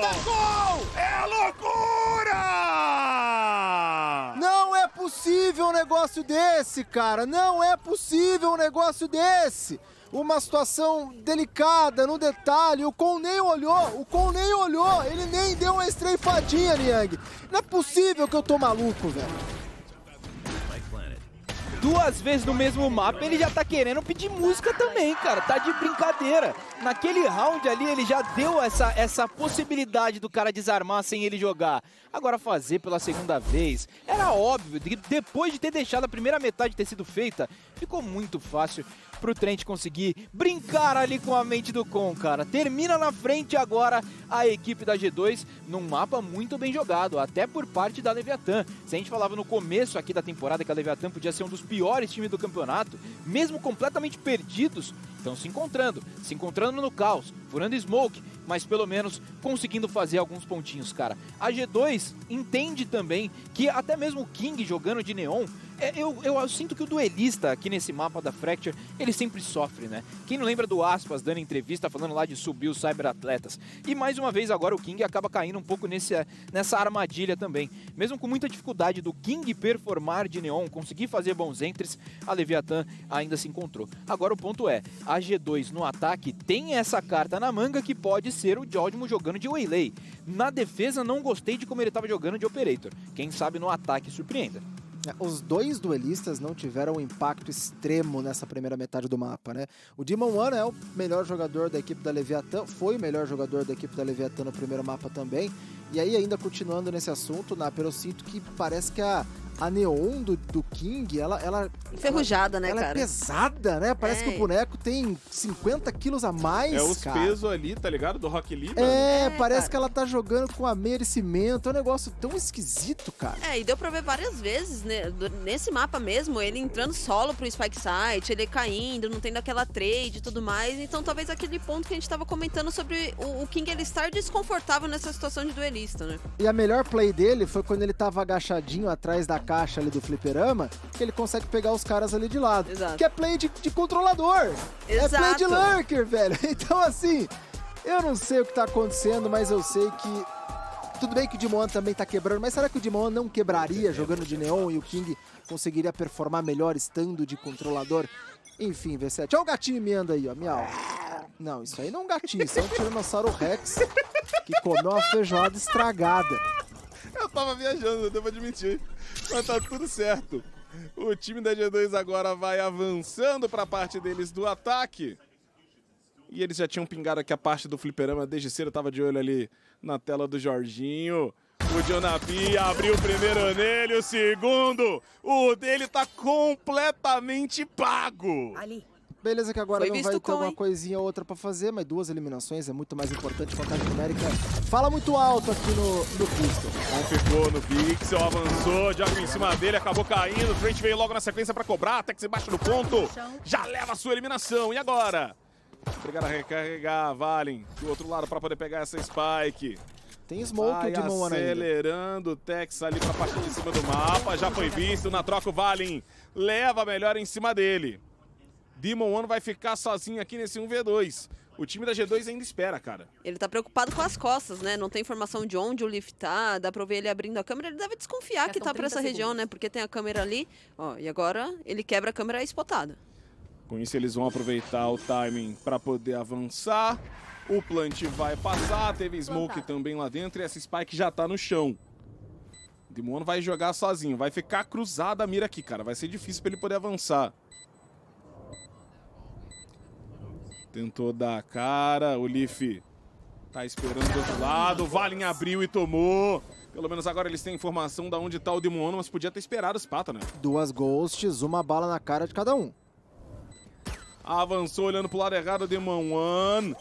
Deus! Gol! É loucura! Não é possível um negócio desse, cara. Não é possível um negócio desse. Uma situação delicada, no detalhe. O Con nem olhou. Ele nem deu uma estreifadinha, Niang. Não é possível que eu tô maluco, velho. 2 vezes no mesmo mapa, ele já tá querendo pedir música também, cara. Tá de brincadeira. Naquele round ali, ele já deu essa possibilidade do cara desarmar sem ele jogar. Agora fazer pela segunda vez, era óbvio. Depois de ter deixado a primeira metade ter sido feita, ficou muito fácil pro Trent conseguir brincar ali com a mente do Con, cara. Termina na frente agora a equipe da G2 num mapa muito bem jogado, até por parte da Leviathan. Se a gente falava no começo aqui da temporada que a Leviathan podia ser um dos piores times do campeonato, mesmo completamente perdidos, estão se encontrando no caos, furando smoke, mas pelo menos conseguindo fazer alguns pontinhos, cara. A G2 entende também que até mesmo o King jogando de Neon, eu sinto que o duelista aqui nesse mapa da Fracture, ele sempre sofre, né? Quem não lembra do Aspas dando entrevista falando lá de subir os cyberatletas? E mais uma vez agora o King acaba caindo um pouco nessa armadilha também. Mesmo com muita dificuldade do King performar de Neon, conseguir fazer bons entres, a Leviathan ainda se encontrou. Agora o ponto é, a G2 no ataque tem essa carta na manga que pode ser o Jodimo jogando de Waylay. Na defesa não gostei de como ele estava jogando de Operator. Quem sabe no ataque surpreenda. Os 2 duelistas não tiveram um impacto extremo nessa primeira metade do mapa, né? O Demon One é o melhor jogador da equipe da Leviathan, foi o melhor jogador da equipe da Leviathan no primeiro mapa também. E aí, ainda continuando nesse assunto, Naper, eu sinto que parece que a Neon do King, ela Enferrujada, né, ela cara? é pesada, né? Parece que o boneco tem 50 quilos a mais, É os cara. pesos ali, tá ligado? Do Rock Lee, mano. Parece cara. que ela tá jogando com ameia de cimento. É um negócio tão esquisito, cara. E deu pra ver várias vezes, né, nesse mapa mesmo, ele entrando solo pro Spike Site, ele caindo, não tendo aquela trade e tudo mais. Então talvez aquele ponto que a gente tava comentando sobre o King ele estar desconfortável nessa situação de duelista, né? E a melhor play dele foi quando ele tava agachadinho atrás da caixa ali do fliperama, que ele consegue pegar os caras ali de lado. Exato. Que é play de controlador. Exato. É play de lurker, velho. Então, assim, eu não sei o que tá acontecendo, mas eu sei que... Tudo bem que o Demon também tá quebrando, mas será que o Demon não quebraria jogando de Neon e o King conseguiria performar melhor estando de controlador? Enfim, V7. Olha o gatinho miando aí, ó. Miau. Não, isso aí não é um gatinho, isso é um Tiranossauro Rex que comeu uma feijoada estragada. Eu tava viajando, eu devo admitir. Mas tá tudo certo. O time da G2 agora vai avançando pra parte deles do ataque. E eles já tinham pingado aqui a parte do fliperama desde cedo. Eu tava de olho ali na tela do Jorginho. O Jonapi abriu o primeiro nele, o segundo. O dele tá completamente pago. Beleza que agora Foi não visto vai ter com, uma hein? coisinha ou outra pra fazer, mas 2 eliminações é muito mais importante. Vantagem numérica fala muito alto aqui no Pistol. Não ficou no Pixel, avançou, joga em cima dele, acabou caindo. O Trent veio logo na sequência pra cobrar, Tex embaixo do ponto. Já leva a sua eliminação. E agora? Obrigado a recarregar, Valen do outro lado pra poder pegar essa Spike. Tem smoke Vai o Demon One ainda. acelerando o Tex ali pra parte de cima do mapa. Já foi visto, na troca o Valen leva melhor em cima dele. Demon One vai ficar sozinho aqui nesse 1v2. O time da G2 ainda espera, cara. Ele tá preocupado com as costas, né? Não tem informação de onde o Leaf tá, dá pra ver ele abrindo a câmera. Ele deve desconfiar que tá pra essa região, né? Porque tem a câmera ali, ó, e agora ele quebra a câmera espotada. Com isso eles vão aproveitar o timing para poder avançar. O plant vai passar, teve smoke também lá dentro e essa Spike já tá no chão. O Demon vai jogar sozinho, vai ficar cruzada a mira aqui, cara. Vai ser difícil para ele poder avançar. Tentou dar a cara, o Leaf tá esperando do outro lado. O Valen abriu e tomou. Pelo menos agora eles têm informação de onde tá o Demon, mas podia ter esperado os patos, né? 2 ghosts, uma bala na cara de cada um. Avançou olhando pro lado errado o Demon One.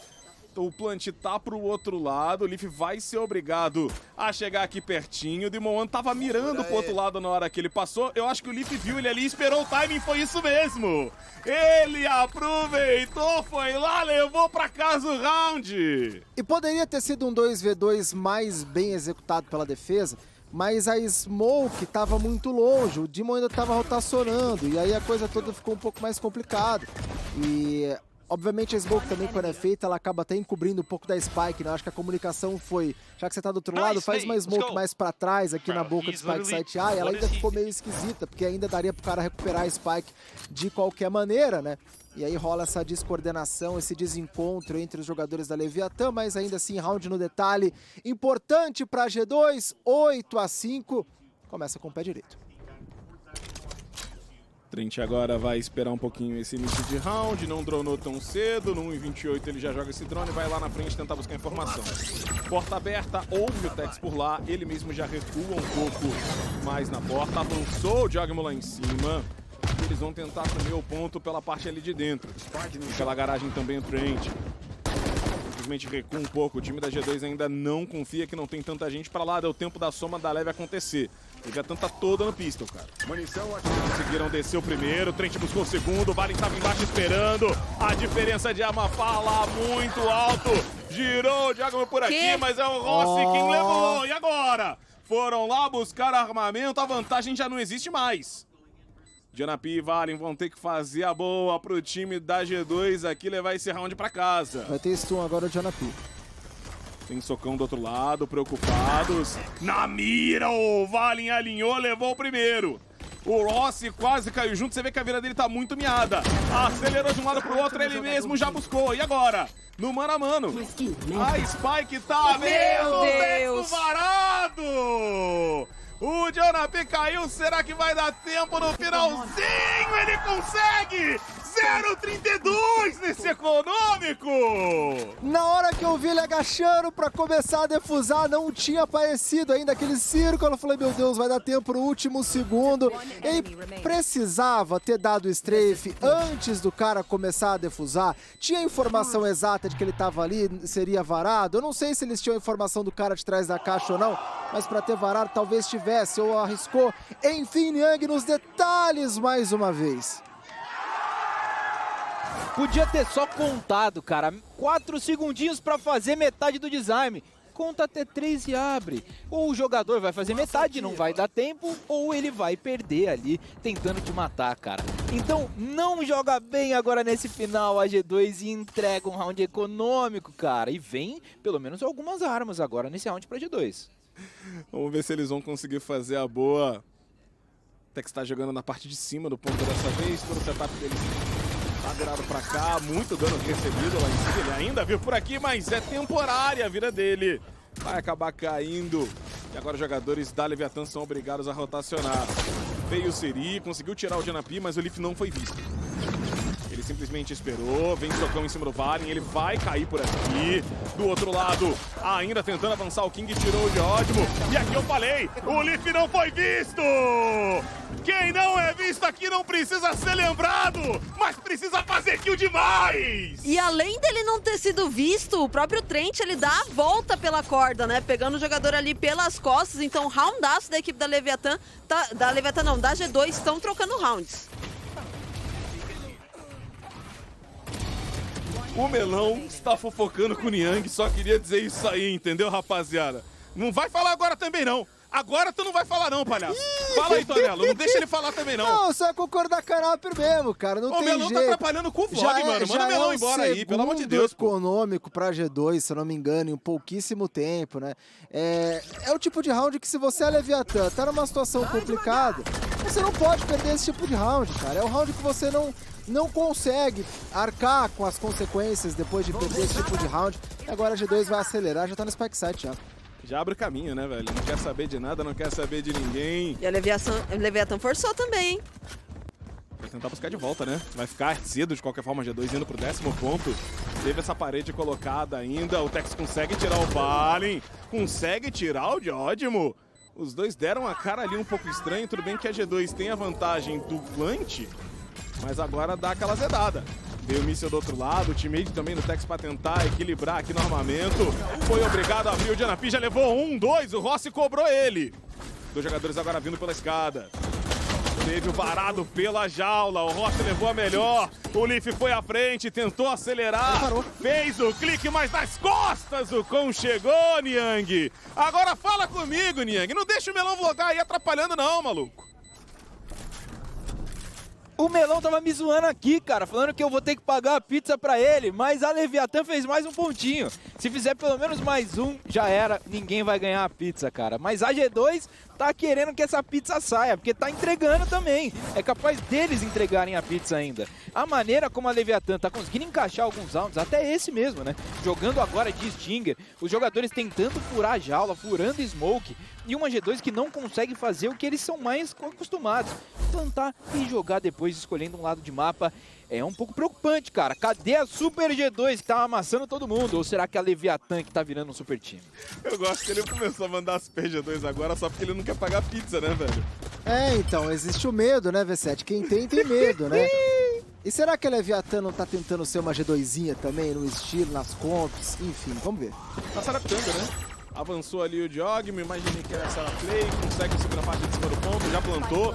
O plant tá pro outro lado. O Leaf vai ser obrigado a chegar aqui pertinho. O Demon One tava mirando pro outro lado na hora que ele passou. Eu acho que o Leaf viu ele ali, esperou o timing. Foi isso mesmo. Ele aproveitou, foi lá, levou pra casa o round. E poderia ter sido um 2v2 mais bem executado pela defesa, mas a Smoke estava muito longe, o Demon ainda estava rotacionando, e aí a coisa toda ficou um pouco mais complicada. E, obviamente, a Smoke também, quando é feita, ela acaba até encobrindo um pouco da Spike, né? Eu acho que a comunicação foi, já que você tá do outro lado, faz uma Smoke mais pra trás, aqui na boca do Spike Site A, e ela ainda ficou meio esquisita, porque ainda daria pro cara recuperar a Spike de qualquer maneira, né? E aí rola essa descoordenação, esse desencontro entre os jogadores da Leviatã, mas ainda assim, round no detalhe. Importante pra G2, 8-5. Começa com o pé direito. Trent agora vai esperar um pouquinho esse início de round, não dronou tão cedo, no 1:28 ele já joga esse drone, vai lá na frente tentar buscar informação. Porta aberta, ouve o Tex por lá, ele mesmo já recua um pouco mais na porta, avançou o Jogmo lá em cima. Eles vão tentar comer o ponto pela parte ali de dentro. Pela garagem também o Trent. Simplesmente recua um pouco. O time da G2 ainda não confia que não tem tanta gente pra lá. Deu tempo da soma da leve acontecer. Ele já tanta toda no pistol, cara. Conseguiram descer o primeiro. O Trent buscou o segundo. O Valen estava embaixo esperando. A diferença de Amapá lá muito alto. Girou o Diago por aqui, mas é o Rossi quem levou. E agora? Foram lá buscar armamento. A vantagem já não existe mais. Jonapi e Valen vão ter que fazer a boa pro time da G2 aqui levar esse round pra casa. Vai ter stun agora o Jonapi. Tem socão do outro lado, preocupados. Na mira, o Valen alinhou, levou o primeiro. O Rossi quase caiu junto, você vê que a vida dele tá muito miada. Acelerou de um lado pro outro, ele mesmo já buscou. E agora? No mano a mano. A Spike tá Meu Deus varado! O Jonapi caiu, será que vai dar tempo no finalzinho? Ele consegue! 0,32 nesse econômico! Na hora que eu vi ele agachando pra começar a defusar, não tinha aparecido ainda aquele círculo. Eu falei, meu Deus, vai dar tempo no último segundo. Ele precisava ter dado o strafe antes do cara começar a defusar. Tinha informação exata de que ele tava ali, seria varado. Eu não sei se eles tinham informação do cara de trás da caixa ou não, mas pra ter varado talvez tivesse, ou arriscou. Enfim, Niang nos detalhes mais uma vez. Podia ter só contado, cara. 4 segundinhos pra fazer metade do design. Conta até 3 e abre. Ou o jogador vai fazer metade, não vai dar tempo, ou ele vai perder ali, tentando te matar, cara. Então, não joga bem agora nesse final a G2 e entrega um round econômico, cara. E vem, pelo menos, algumas armas agora nesse round pra G2. Vamos ver se eles vão conseguir fazer a boa. O Tex tá jogando na parte de cima do ponto dessa vez, todo o setup deles tá virado pra cá, muito dano recebido lá em cima. Ele ainda viu por aqui, mas é temporária a vida dele. Vai acabar caindo. E agora os jogadores da Leviatã são obrigados a rotacionar. Veio o Seri, conseguiu tirar o Jonapi, mas o Leaf não foi visto. Ele simplesmente esperou, vem socão em cima do Valen, ele vai cair por aqui. Do outro lado, ainda tentando avançar, o King tirou o Diódimo. E aqui eu falei, o Leaf não foi visto! Quem não é visto aqui não precisa ser lembrado, mas precisa fazer kill demais! E além dele não ter sido visto, o próprio Trent, ele dá a volta pela corda, né? Pegando o jogador ali pelas costas, então roundaço da equipe da Leviathan, da G2, estão trocando rounds. O Melão está fofocando com o Niang, só queria dizer isso aí, entendeu, rapaziada? Não vai falar agora também, não. Agora tu não vai falar não, palhaço. Fala aí, Tonelo, não deixa ele falar também, não. Não, só concordar com a Canapper mesmo, cara, não tem jeito. O Melão tá atrapalhando com o vlog, mano. Manda o Melão embora aí, pelo amor de Deus. Econômico pra G2, se eu não me engano, em pouquíssimo tempo, né? É o tipo de round que se você é Leviathan, tá numa situação complicada, você não pode perder esse tipo de round, cara. É um round que você não consegue arcar com as consequências depois de perder esse tipo de round. E agora a G2 vai acelerar, já tá no Spike Site já. Já abre o caminho, né, velho? Não quer saber de nada, não quer saber de ninguém. E a Leviathan forçou também, hein? Vai tentar buscar de volta, né? Vai ficar cedo, de qualquer forma, G2 indo pro 10º ponto. Teve essa parede colocada ainda. O Tex consegue tirar o Valen. Consegue tirar o Diódimo. Os dois deram a cara ali um pouco estranho. Tudo bem que a G2 tem a vantagem do plant, mas agora dá aquela zedada. Veio o míssil do outro lado, o teammate também do Tex pra tentar equilibrar aqui no armamento. Foi obrigado a abrir, o Janapi já levou 1, 2, o Rossi cobrou ele. Dois jogadores agora vindo pela escada. Teve o varado pela jaula, o Rossi levou a melhor. O Leaf foi à frente, tentou acelerar. Fez o clique, mas nas costas o Con chegou, Niang. Agora fala comigo, Niang. Não deixa o Melão vlogar aí atrapalhando não, maluco. O Melão tava me zoando aqui, cara, falando que eu vou ter que pagar a pizza pra ele, mas a Leviathan fez mais um pontinho. Se fizer pelo menos mais um, já era, ninguém vai ganhar a pizza, cara. Mas a G2 tá querendo que essa pizza saia, porque tá entregando também. É capaz deles entregarem a pizza ainda. A maneira como a Leviathan tá conseguindo encaixar alguns rounds, até esse mesmo, né? Jogando agora de Stinger, os jogadores tentando furar a jaula, furando smoke, e uma G2 que não consegue fazer o que eles são mais acostumados, plantar e jogar depois escolhendo um lado de mapa. É um pouco preocupante, cara. Cadê a Super G2 que tá amassando todo mundo? Ou será que a Leviathan que tá virando um super time? Eu gosto que ele começou a mandar a Super G2 agora só porque ele não quer pagar pizza, né, velho? É, então, existe o medo, né, V7? Quem tem medo, né? E será que a Leviathan não tá tentando ser uma G2zinha também, no estilo, nas comps? Enfim, vamos ver. Tá se adaptando, né? Avançou ali o Diódimo, imaginei que era essa play, consegue subir na parte de cima do ponto, já plantou,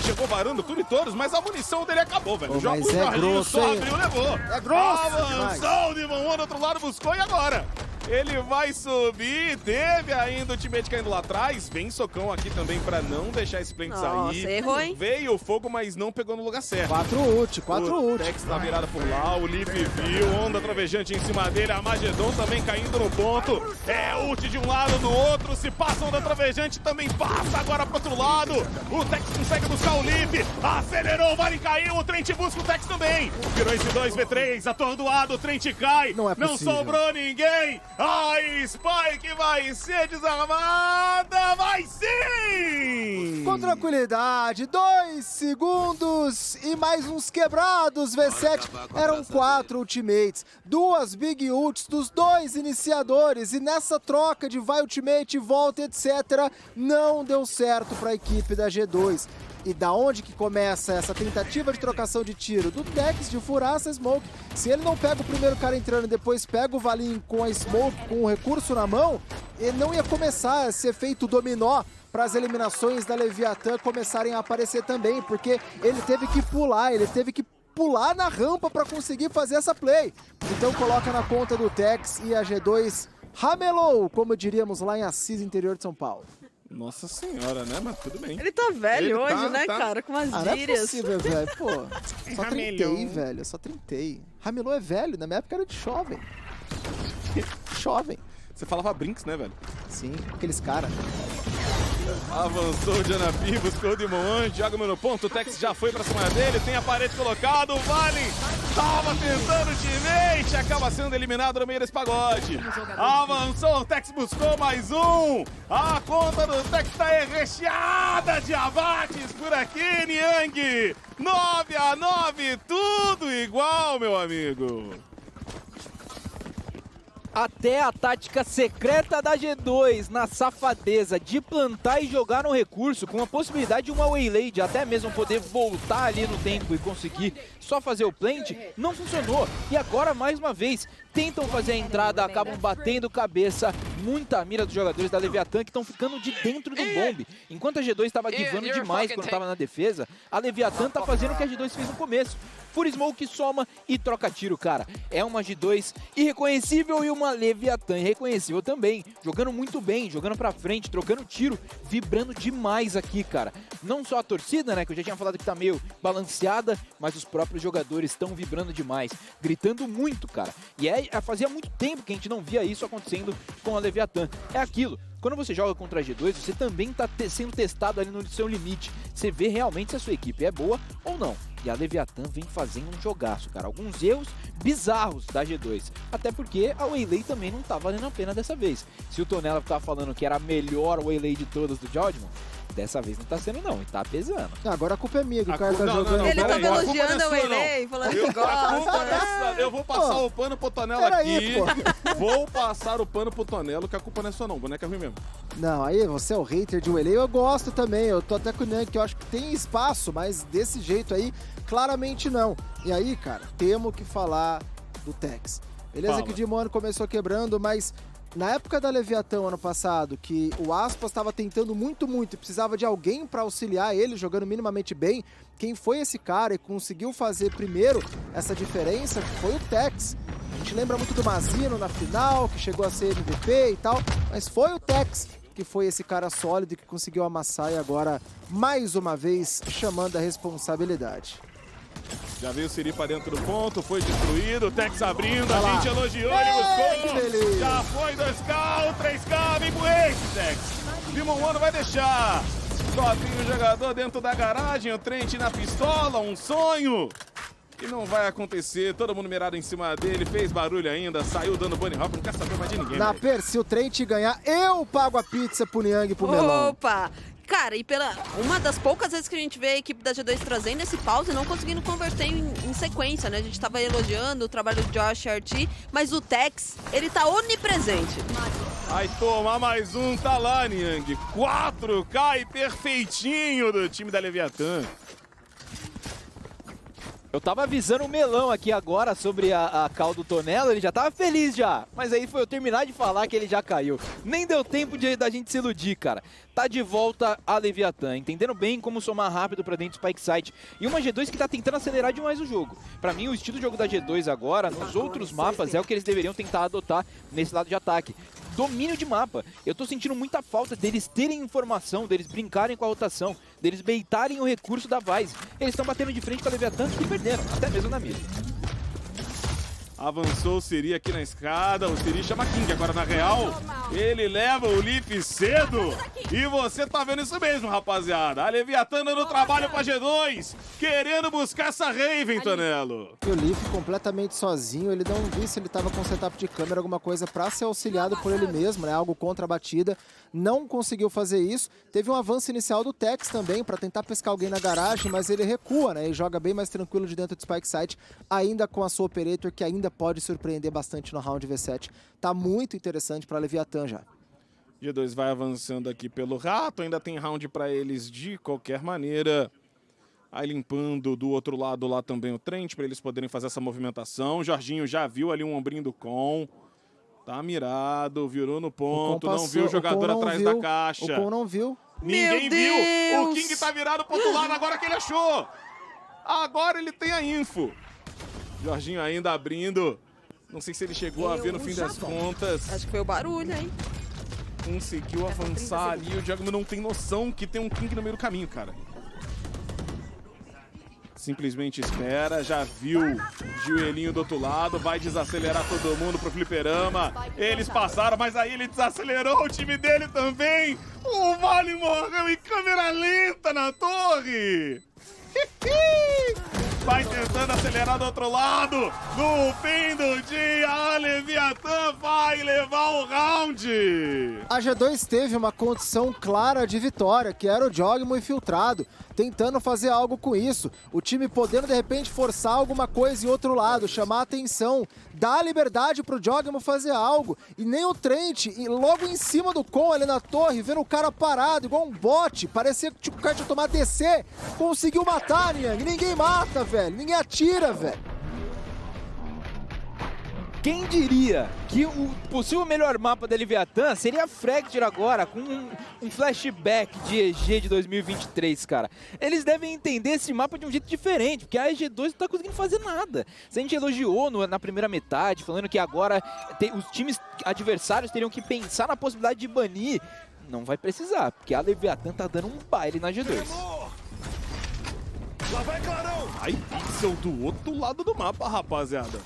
chegou varando tudo e todos, mas a munição dele acabou, velho. Oh, o Jorginho só abriu, levou. É grosso Avançou o Demon do outro lado, buscou e agora? Ele vai subir, teve ainda o teammate caindo lá atrás, vem socão aqui também pra não deixar esse plant sair. Errou, hein? Veio o fogo, mas não pegou no lugar certo. 4 ult. O Tex tá virado por lá, o Leaf viu, onda trovejante em cima dele, a Magedon também caindo no ponto. É ult de um lado, no outro, se passa onda trovejante, também passa agora pro outro lado. O Tex consegue buscar o Leaf, acelerou, o Valen caiu, o Trent busca o Tex também. Virou esse 2v3, atordoado, o Trent cai, não sobrou ninguém. A Spike vai ser desarmada, vai sim! Com tranquilidade, 2 segundos e mais uns quebrados, V7. Eram 4 ultimates, 2 big ults dos 2 iniciadores. E nessa troca de vai ultimate, volta, etc., não deu certo para a equipe da G2. E da onde que começa essa tentativa de trocação de tiro? Do Tex de furar essa smoke. Se ele não pega o primeiro cara entrando e depois pega o Valinho com a smoke, com o recurso na mão, ele não ia começar esse efeito dominó para as eliminações da Leviathan começarem a aparecer também, porque ele teve que pular na rampa para conseguir fazer essa play. Então coloca na conta do Tex e a G2 ramelou, como diríamos lá em Assis, interior de São Paulo. Nossa senhora, né? Mas tudo bem. Ele tá velho Ele hoje, tá, né, tá. cara? Com umas Não é gírias. possível, velho. Pô, só trintei, Ramelhão. velho. Só trintei. Ramelô é velho. Na minha época era de jovem. Jovem. Você falava Brinks, né, velho? Sim, aqueles caras. Avançou o Janapi, buscou o Demon, joga no ponto, o Tex já foi pra cima dele, tem a parede colocada, o Valen tava tentando o teammate, acaba sendo eliminado no meio desse pagode. Avançou, o Tex buscou mais um, a conta do Tex tá recheada de abates por aqui, Niang. 9-9, tudo igual, meu amigo. Até a tática secreta da G2 na safadeza de plantar e jogar no recurso com a possibilidade de uma Waylay, de até mesmo poder voltar ali no tempo e conseguir só fazer o plant, não funcionou. E agora, mais uma vez, tentam fazer a entrada, acabam batendo cabeça. Muita mira dos jogadores da Leviathan que estão ficando de dentro do bombe. Enquanto a G2 estava givando demais quando estava na defesa, a Leviathan tá fazendo o que a G2 fez no começo. Full Smoke soma e troca tiro, cara. É uma G2 irreconhecível e uma Leviathan irreconhecível também. Jogando muito bem, jogando pra frente, trocando tiro, vibrando demais aqui, cara. Não só a torcida, né, que eu já tinha falado que tá meio balanceada, mas os próprios jogadores estão vibrando demais, gritando muito, cara. E fazia muito tempo que a gente não via isso acontecendo com a Leviathan. É aquilo. Quando você joga contra a G2, você também está sendo testado ali no seu limite. Você vê realmente se a sua equipe é boa ou não. E a Leviathan vem fazendo um jogaço, cara. Alguns erros bizarros da G2. Até porque a Waylay também não tá valendo a pena dessa vez. Se o Tonela tava falando que era a melhor Waylay de todas do Judgment, dessa vez não tá sendo não, e tá pesando. Agora a culpa é minha, que o cara tá jogando. Ele tava peraí, elogiando a Waylay, falando que gosta. Eu vou passar o pano pro Tonelo aqui. Vou passar o pano pro Tonelo, que a culpa não é sua não, boneca é ruim mesmo. Não, aí você é o hater de Waylay, eu gosto também, eu tô até com o Niang, que eu acho que tem espaço, mas desse jeito aí, claramente não. E aí, cara, temos que falar do Tex. Beleza. Fala. Que o Demon começou quebrando, mas na época da Leviathan, ano passado, que o Aspas estava tentando muito e precisava de alguém para auxiliar ele, jogando minimamente bem, quem foi esse cara e conseguiu fazer primeiro essa diferença foi o Tex. A gente lembra muito do Mazino na final, que chegou a ser MVP e tal, mas foi o Tex que foi esse cara sólido que conseguiu amassar e agora, mais uma vez, chamando a responsabilidade. Já veio o Siri pra dentro do ponto, foi destruído, o Tex abrindo, a gente elogiou, ele buscou, já foi 2K, 3K, vem pro esse, Tex. Demon One vai deixar, só tem o jogador dentro da garagem, o Trent na pistola, um sonho. E não vai acontecer, todo mundo mirado em cima dele, fez barulho ainda, saiu dando bunny hop, não quer saber mais de ninguém. Na Per, se o Trent ganhar, eu pago a pizza pro Niang e pro Melão. Opa! Cara, e pela uma das poucas vezes que a gente vê a equipe da G2 trazendo esse pause e não conseguindo converter em sequência, né? A gente tava elogiando o trabalho do Josh RT, mas o Tex, ele tá onipresente. Vai tomar mais um, tá lá, Niang. 4K e perfeitinho do time da Leviathan. Eu tava avisando o Melão aqui agora sobre a call do Tonelo, ele já tava feliz já. Mas aí foi eu terminar de falar que ele já caiu. Nem deu tempo da gente se iludir, cara. Tá de volta a Leviathan, entendendo bem como somar rápido pra dentro do Spike Site. E uma G2 que tá tentando acelerar demais o jogo. Pra mim, o estilo de jogo da G2 agora, nos outros mapas, é o que eles deveriam tentar adotar nesse lado de ataque. Domínio de mapa. Eu tô sentindo muita falta deles terem informação, deles brincarem com a rotação, deles baitarem o recurso da Vice. Eles estão batendo de frente com a Leviathan e perderam, até mesmo na mira. Avançou o Siri aqui na escada, o Siri chama King agora na real. Ele leva o Leaf cedo. E você tá vendo isso mesmo, rapaziada. A Leviathan dando trabalho pra G2, querendo buscar essa Raven, Tonelo. E o Leaf completamente sozinho, ele não viu se ele tava com setup de câmera, alguma coisa pra ser auxiliado por ele mesmo, né? Algo contra a batida. Não conseguiu fazer isso. Teve um avanço inicial do Tex também pra tentar pescar alguém na garagem, mas ele recua, né? E joga bem mais tranquilo de dentro do Spike Site, ainda com a sua Operator, que ainda pode surpreender bastante no round V7. Tá muito interessante pra Leviathan já. G2 vai avançando aqui pelo rato, ainda tem round pra eles de qualquer maneira. Aí limpando do outro lado lá também o Trent, pra eles poderem fazer essa movimentação. O Jorginho já viu ali um ombrinho do Con. Tá mirado, virou no ponto, não viu o jogador atrás da caixa. O Con não viu. Ninguém viu. O King tá virado pro outro lado agora que ele achou. Agora ele tem a info. Jorginho ainda abrindo. Não sei se ele chegou a ver no fim das contas. Acho que foi o barulho, hein? Conseguiu avançar ali. O Diago não tem noção que tem um King no meio do caminho, cara. simplesmente espera, já viu joelhinho do outro lado, vai desacelerar todo mundo pro fliperama. Eles passaram, mas aí ele desacelerou o time dele também. O Vale morreu em câmera lenta na torre. Vai tentando acelerar do outro lado. No fim do dia, a Leviatã vai levar o round. A G2 teve uma condição clara de vitória, que era o Jogmo infiltrado, tentando fazer algo com isso. O time podendo, de repente, forçar alguma coisa em outro lado, chamar a atenção, dar liberdade pro Jogmo fazer algo. E nem o Trent, logo em cima do Con ali na torre, vendo o cara parado, igual um bot. Parecia que o cara tinha tomado DC. Conseguiu matar, Niang. Ninguém mata, velho. Ninguém atira, velho. Quem diria que o possível melhor mapa da Leviatã seria Fracture agora, com um flashback de EG de 2023, cara. Eles devem entender esse mapa de um jeito diferente, porque a EG2 não tá conseguindo fazer nada. Se a gente elogiou na primeira metade, falando que agora os times adversários teriam que pensar na possibilidade de banir, não vai precisar, porque a Leviatã tá dando um baile na G2. Lá vai Clarão! Aí Pixel do outro lado do mapa, rapaziada.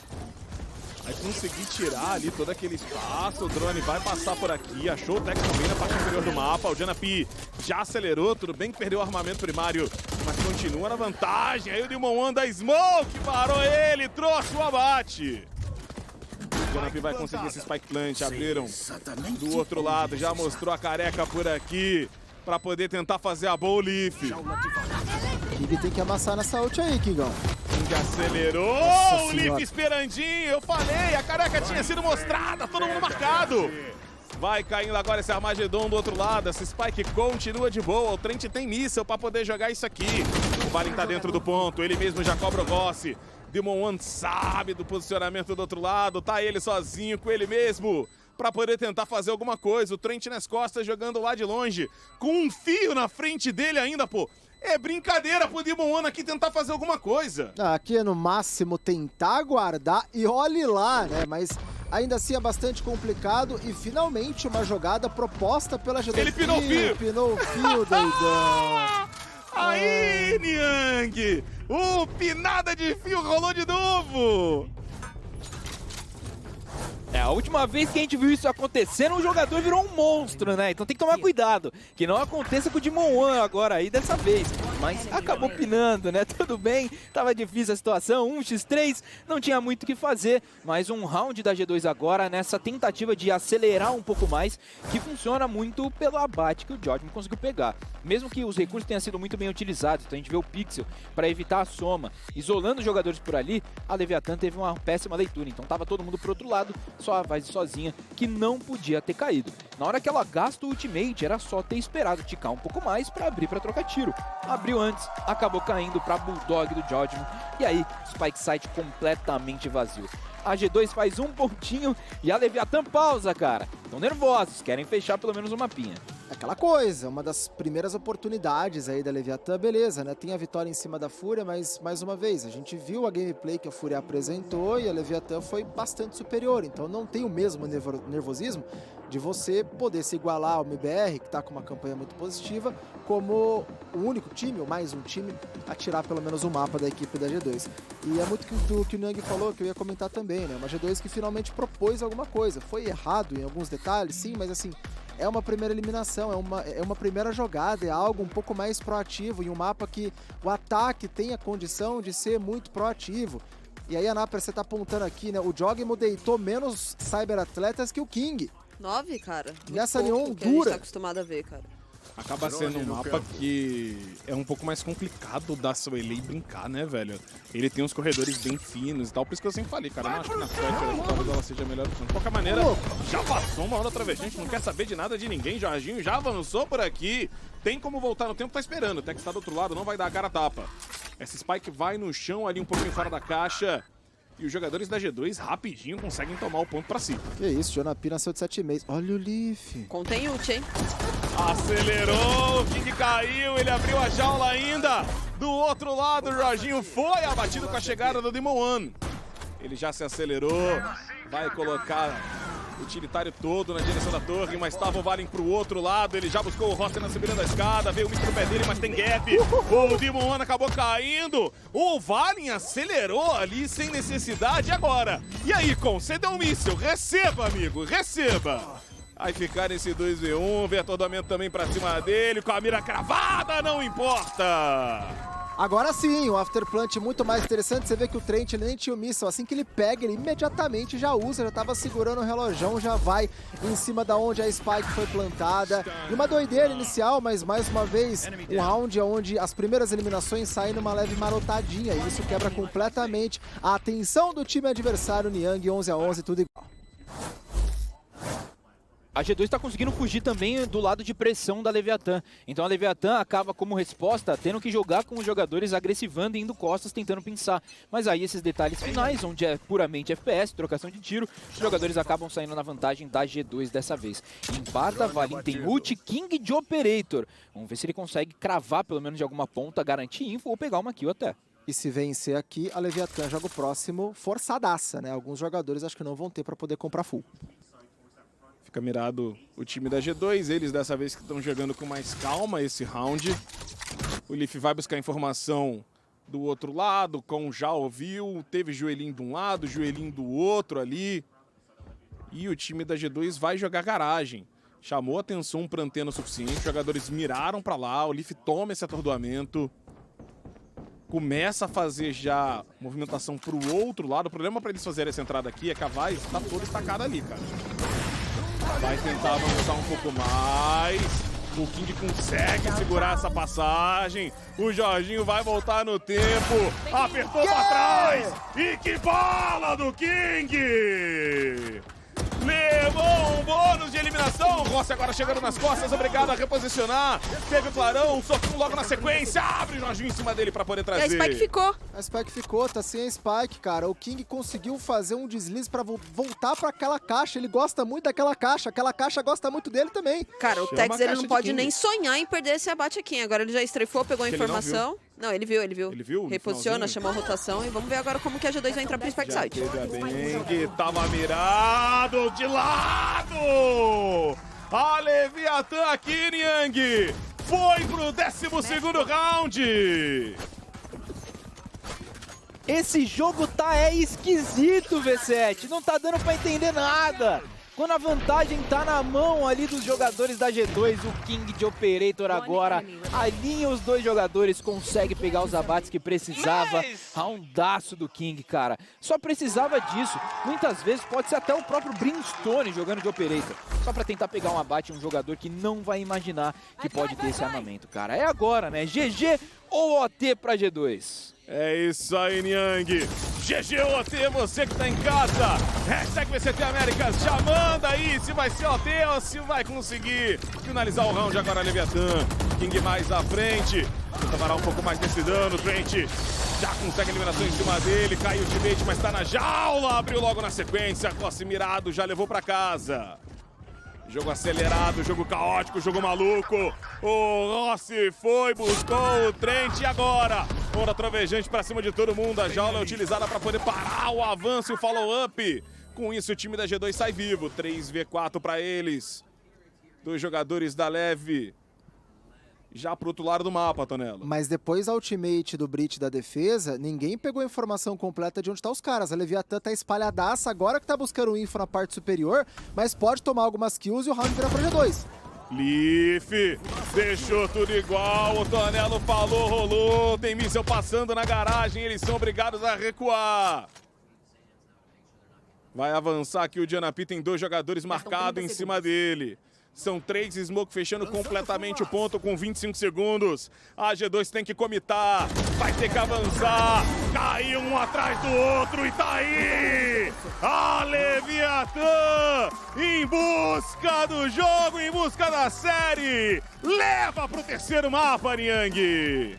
Vai conseguir tirar ali todo aquele espaço, o drone vai passar por aqui, achou o Tex também na parte inferior do mapa, o Janapi já acelerou, tudo bem que perdeu o armamento primário, mas continua na vantagem, aí o Demon da Smoke, parou ele, trouxe o abate. O Janapi vai conseguir esse Spike Plant, abriram do outro lado, já mostrou a careca por aqui, pra poder tentar fazer a Bow Leaf. King tem que amassar nessa ult aí, Kingão. King acelerou, Nossa o senhora. Leaf esperandinho, eu falei, a careca tinha sido mostrada, todo mundo marcado. Vai caindo agora esse Armagedon do outro lado, esse Spike continua de boa, o Trent tem míssel pra poder jogar isso aqui. O Valen tá dentro do ponto, ele mesmo já cobra o Rossi. Demon One sabe do posicionamento do outro lado, tá ele sozinho com ele mesmo, pra poder tentar fazer alguma coisa. O Trent nas costas jogando lá de longe, com um fio na frente dele ainda, pô. É brincadeira pro Demon One aqui tentar fazer alguma coisa. Aqui é no máximo tentar guardar e olhe lá, né? Mas ainda assim é bastante complicado e finalmente uma jogada proposta pela G2. Ele pinou o fio. Pinou o fio, doidão. Aí, Niang! O pinada de fio rolou de novo! É, a última vez que a gente viu isso acontecendo, o jogador virou um monstro, né? Então tem que tomar cuidado, que não aconteça com o Demon One agora aí dessa vez. Mas acabou pinando, né? Tudo bem, tava difícil a situação, 1x3, não tinha muito o que fazer. Mas um round da G2 agora, nessa tentativa de acelerar um pouco mais, que funciona muito pelo abate que o Jogmo conseguiu pegar. Mesmo que os recursos tenham sido muito bem utilizados, então a gente vê o Pixel para evitar a soma, isolando os jogadores por ali, a Leviatã teve uma péssima leitura. Então tava todo mundo pro outro lado, só a Vice sozinha, que não podia ter caído. Na hora que ela gasta o ultimate, era só ter esperado ticar um pouco mais para abrir para trocar tiro. Abriu antes, acabou caindo para Bulldog do Jogmo, e aí Spike Site completamente vazio. A G2 faz um pontinho e a Leviatã pausa, cara. Estão nervosos, querem fechar pelo menos uma mapinha. Aquela coisa, uma das primeiras oportunidades aí da Leviatã, beleza, né? Tem a vitória em cima da Fúria, mas mais uma vez, a gente viu a gameplay que a Fúria apresentou e a Leviatã foi bastante superior, então não tem o mesmo nervosismo de você poder se igualar ao MBR, que tá com uma campanha muito positiva, como o único time, ou mais um time, a tirar pelo menos um mapa da equipe da G2. E é muito do que o Niang falou, que eu ia comentar também, né? Uma G2 que finalmente propôs alguma coisa. Foi errado em alguns detalhes, sim, mas assim, é uma primeira eliminação, é uma primeira jogada, é algo um pouco mais proativo, em um mapa que o ataque tem a condição de ser muito proativo. E aí, Anapra, você tá apontando aqui, né? O Jogmo deitou menos cyberatletas que o King. 9, cara. Nessa Muito pouco Neon que a gente dura. tá acostumado a ver, cara. Acaba sendo um mapa que é um pouco mais complicado dar seu ele e brincar, né, velho? Ele tem uns corredores bem finos e tal, por isso que eu sempre falei, cara, eu não acho que na Fracture talvez ela seja melhor. De qualquer maneira, já passou uma hora travejante, não quer saber de nada de ninguém, Jorginho já avançou por aqui, tem como voltar no tempo, tá esperando, o Tex tá do outro lado, não vai dar a cara a tapa. Essa Spike vai no chão ali um pouquinho fora da caixa. E os jogadores da G2 rapidinho conseguem tomar o ponto pra si. Que isso, Jonapi nasceu de 7,5. Olha o Leaf. Contém ult, hein? Acelerou, o King caiu, ele abriu a jaula ainda. Do outro lado, o Jorginho foi abatido com a chegada do Demon One. Ele já se acelerou, vai colocar Utilitário todo na direção da torre, mas tava o Valen pro outro lado. Ele já buscou o Rosser na subida da escada. Veio o Mist no pé dele, mas tem gap. O Demon One acabou caindo. O Valen acelerou ali sem necessidade agora. E aí, Con, você deu um míssil. Receba, amigo, receba. Vai ficar nesse 2v1. Vê atordoamento também pra cima dele. Com a mira cravada, não importa. Agora sim, o Afterplant muito mais interessante. Você vê que o Trent ele nem tinha o míssil. Assim que ele pega, ele imediatamente já usa. Já tava segurando o relojão, já vai em cima da onde a Spike foi plantada. E uma doideira inicial, mas mais uma vez, um round onde as primeiras eliminações saem numa leve marotadinha. E isso quebra completamente a atenção do time adversário. Niang 11-11, tudo igual. A G2 está conseguindo fugir também do lado de pressão da Leviathan. Então a Leviathan acaba como resposta tendo que jogar com os jogadores agressivando e indo costas tentando pinçar. Mas aí esses detalhes finais, onde é puramente FPS, trocação de tiro, os jogadores acabam saindo na vantagem da G2 dessa vez. Empata, Valen tem ult, King de Operator. Vamos ver se ele consegue cravar pelo menos de alguma ponta, garantir info ou pegar uma kill até. E se vencer aqui, a Leviathan joga o próximo forçadaça, né? Alguns jogadores acho que não vão ter para poder comprar full. Fica mirado o time da G2, eles dessa vez que estão jogando com mais calma esse round. O Leaf vai buscar informação do outro lado, Con já ouviu, teve joelhinho de um lado, joelhinho do outro ali. E o time da G2 vai jogar garagem. Chamou atenção para antena o suficiente, os jogadores miraram para lá, o Leaf toma esse atordoamento. Começa a fazer já movimentação para o outro lado. O problema para eles fazerem essa entrada aqui é que a Vaz está toda estacada ali, cara. Vai tentar avançar um pouco mais. O King consegue segurar essa passagem. O Jorginho vai voltar no tempo. Apertou pra trás. E que bola do King! Levou um bônus de eliminação. Rossi agora chegando nas costas, obrigado a reposicionar. Teve o clarão, soquinho logo na sequência. Abre o Jorginho em cima dele pra poder trazer. E a Spike ficou. A Spike ficou, tá sem a Spike, cara. O King conseguiu fazer um deslize pra voltar pra aquela caixa. Ele gosta muito daquela caixa gosta muito dele também. Cara, o Chama Tex a ele caixa não de pode King. nem sonhar em perder esse abate aqui. Agora ele já estrefou, pegou a Acho que ele não informação. Não, ele viu. Ele viu no Reposiciona, finalzinho? chamou a rotação e vamos ver agora como que a G2 vai entrar pro Spike Já Side. teve a Dengue, tava mirado de lado! A Leviathan aqui, Niang! Foi pro 12º round! Esse jogo tá esquisito, V7. Não tá dando pra entender nada. Quando a vantagem tá na mão ali dos jogadores da G2, o King de Operator agora alinha os dois jogadores, consegue pegar os abates que precisava. Roundaço do King, cara. Só precisava disso. Muitas vezes pode ser até o próprio Brimstone jogando de Operator. Só pra tentar pegar um abate em um jogador que não vai imaginar que pode ter esse armamento, cara. É agora, né? GG ou OT pra G2? É isso aí, Niang. GG OT, você que tá em casa. Hashtag VCT Américas, já manda aí se vai ser OT ou se vai conseguir finalizar o round agora, Leviathan. King mais à frente. Tenta parar um pouco mais desse dano. Trent já consegue a eliminação em cima dele. Caiu o ultimate, mas tá na jaula. Abriu logo na sequência. Rossi mirado, já levou pra casa. Jogo acelerado, jogo caótico, jogo maluco. O Rossi foi, buscou o Trent e agora onda trovejante pra cima de todo mundo. A jaula é utilizada pra poder parar o avanço e o follow-up. Com isso o time da G2 sai vivo. 3v4 pra eles. Dois jogadores da Leve já pro outro lado do mapa, Tonelo. Mas depois da ultimate do Breach da defesa, ninguém pegou a informação completa de onde tá os caras. A Leviathan tá espalhadaça, agora que tá buscando info na parte superior, mas pode tomar algumas kills e o round virar pra G2. Leaf deixou tudo igual, o Tonelo falou, rolou, tem míssel passando na garagem, eles são obrigados a recuar. Vai avançar aqui o Janapi, tem dois jogadores marcados em cima dele. São 3 smoke fechando completamente o ponto com 25 segundos. A G2 tem que comitar, vai ter que avançar. Caiu um atrás do outro e tá aí! A Leviathan em busca do jogo, em busca da série. Leva pro terceiro mapa, Niang.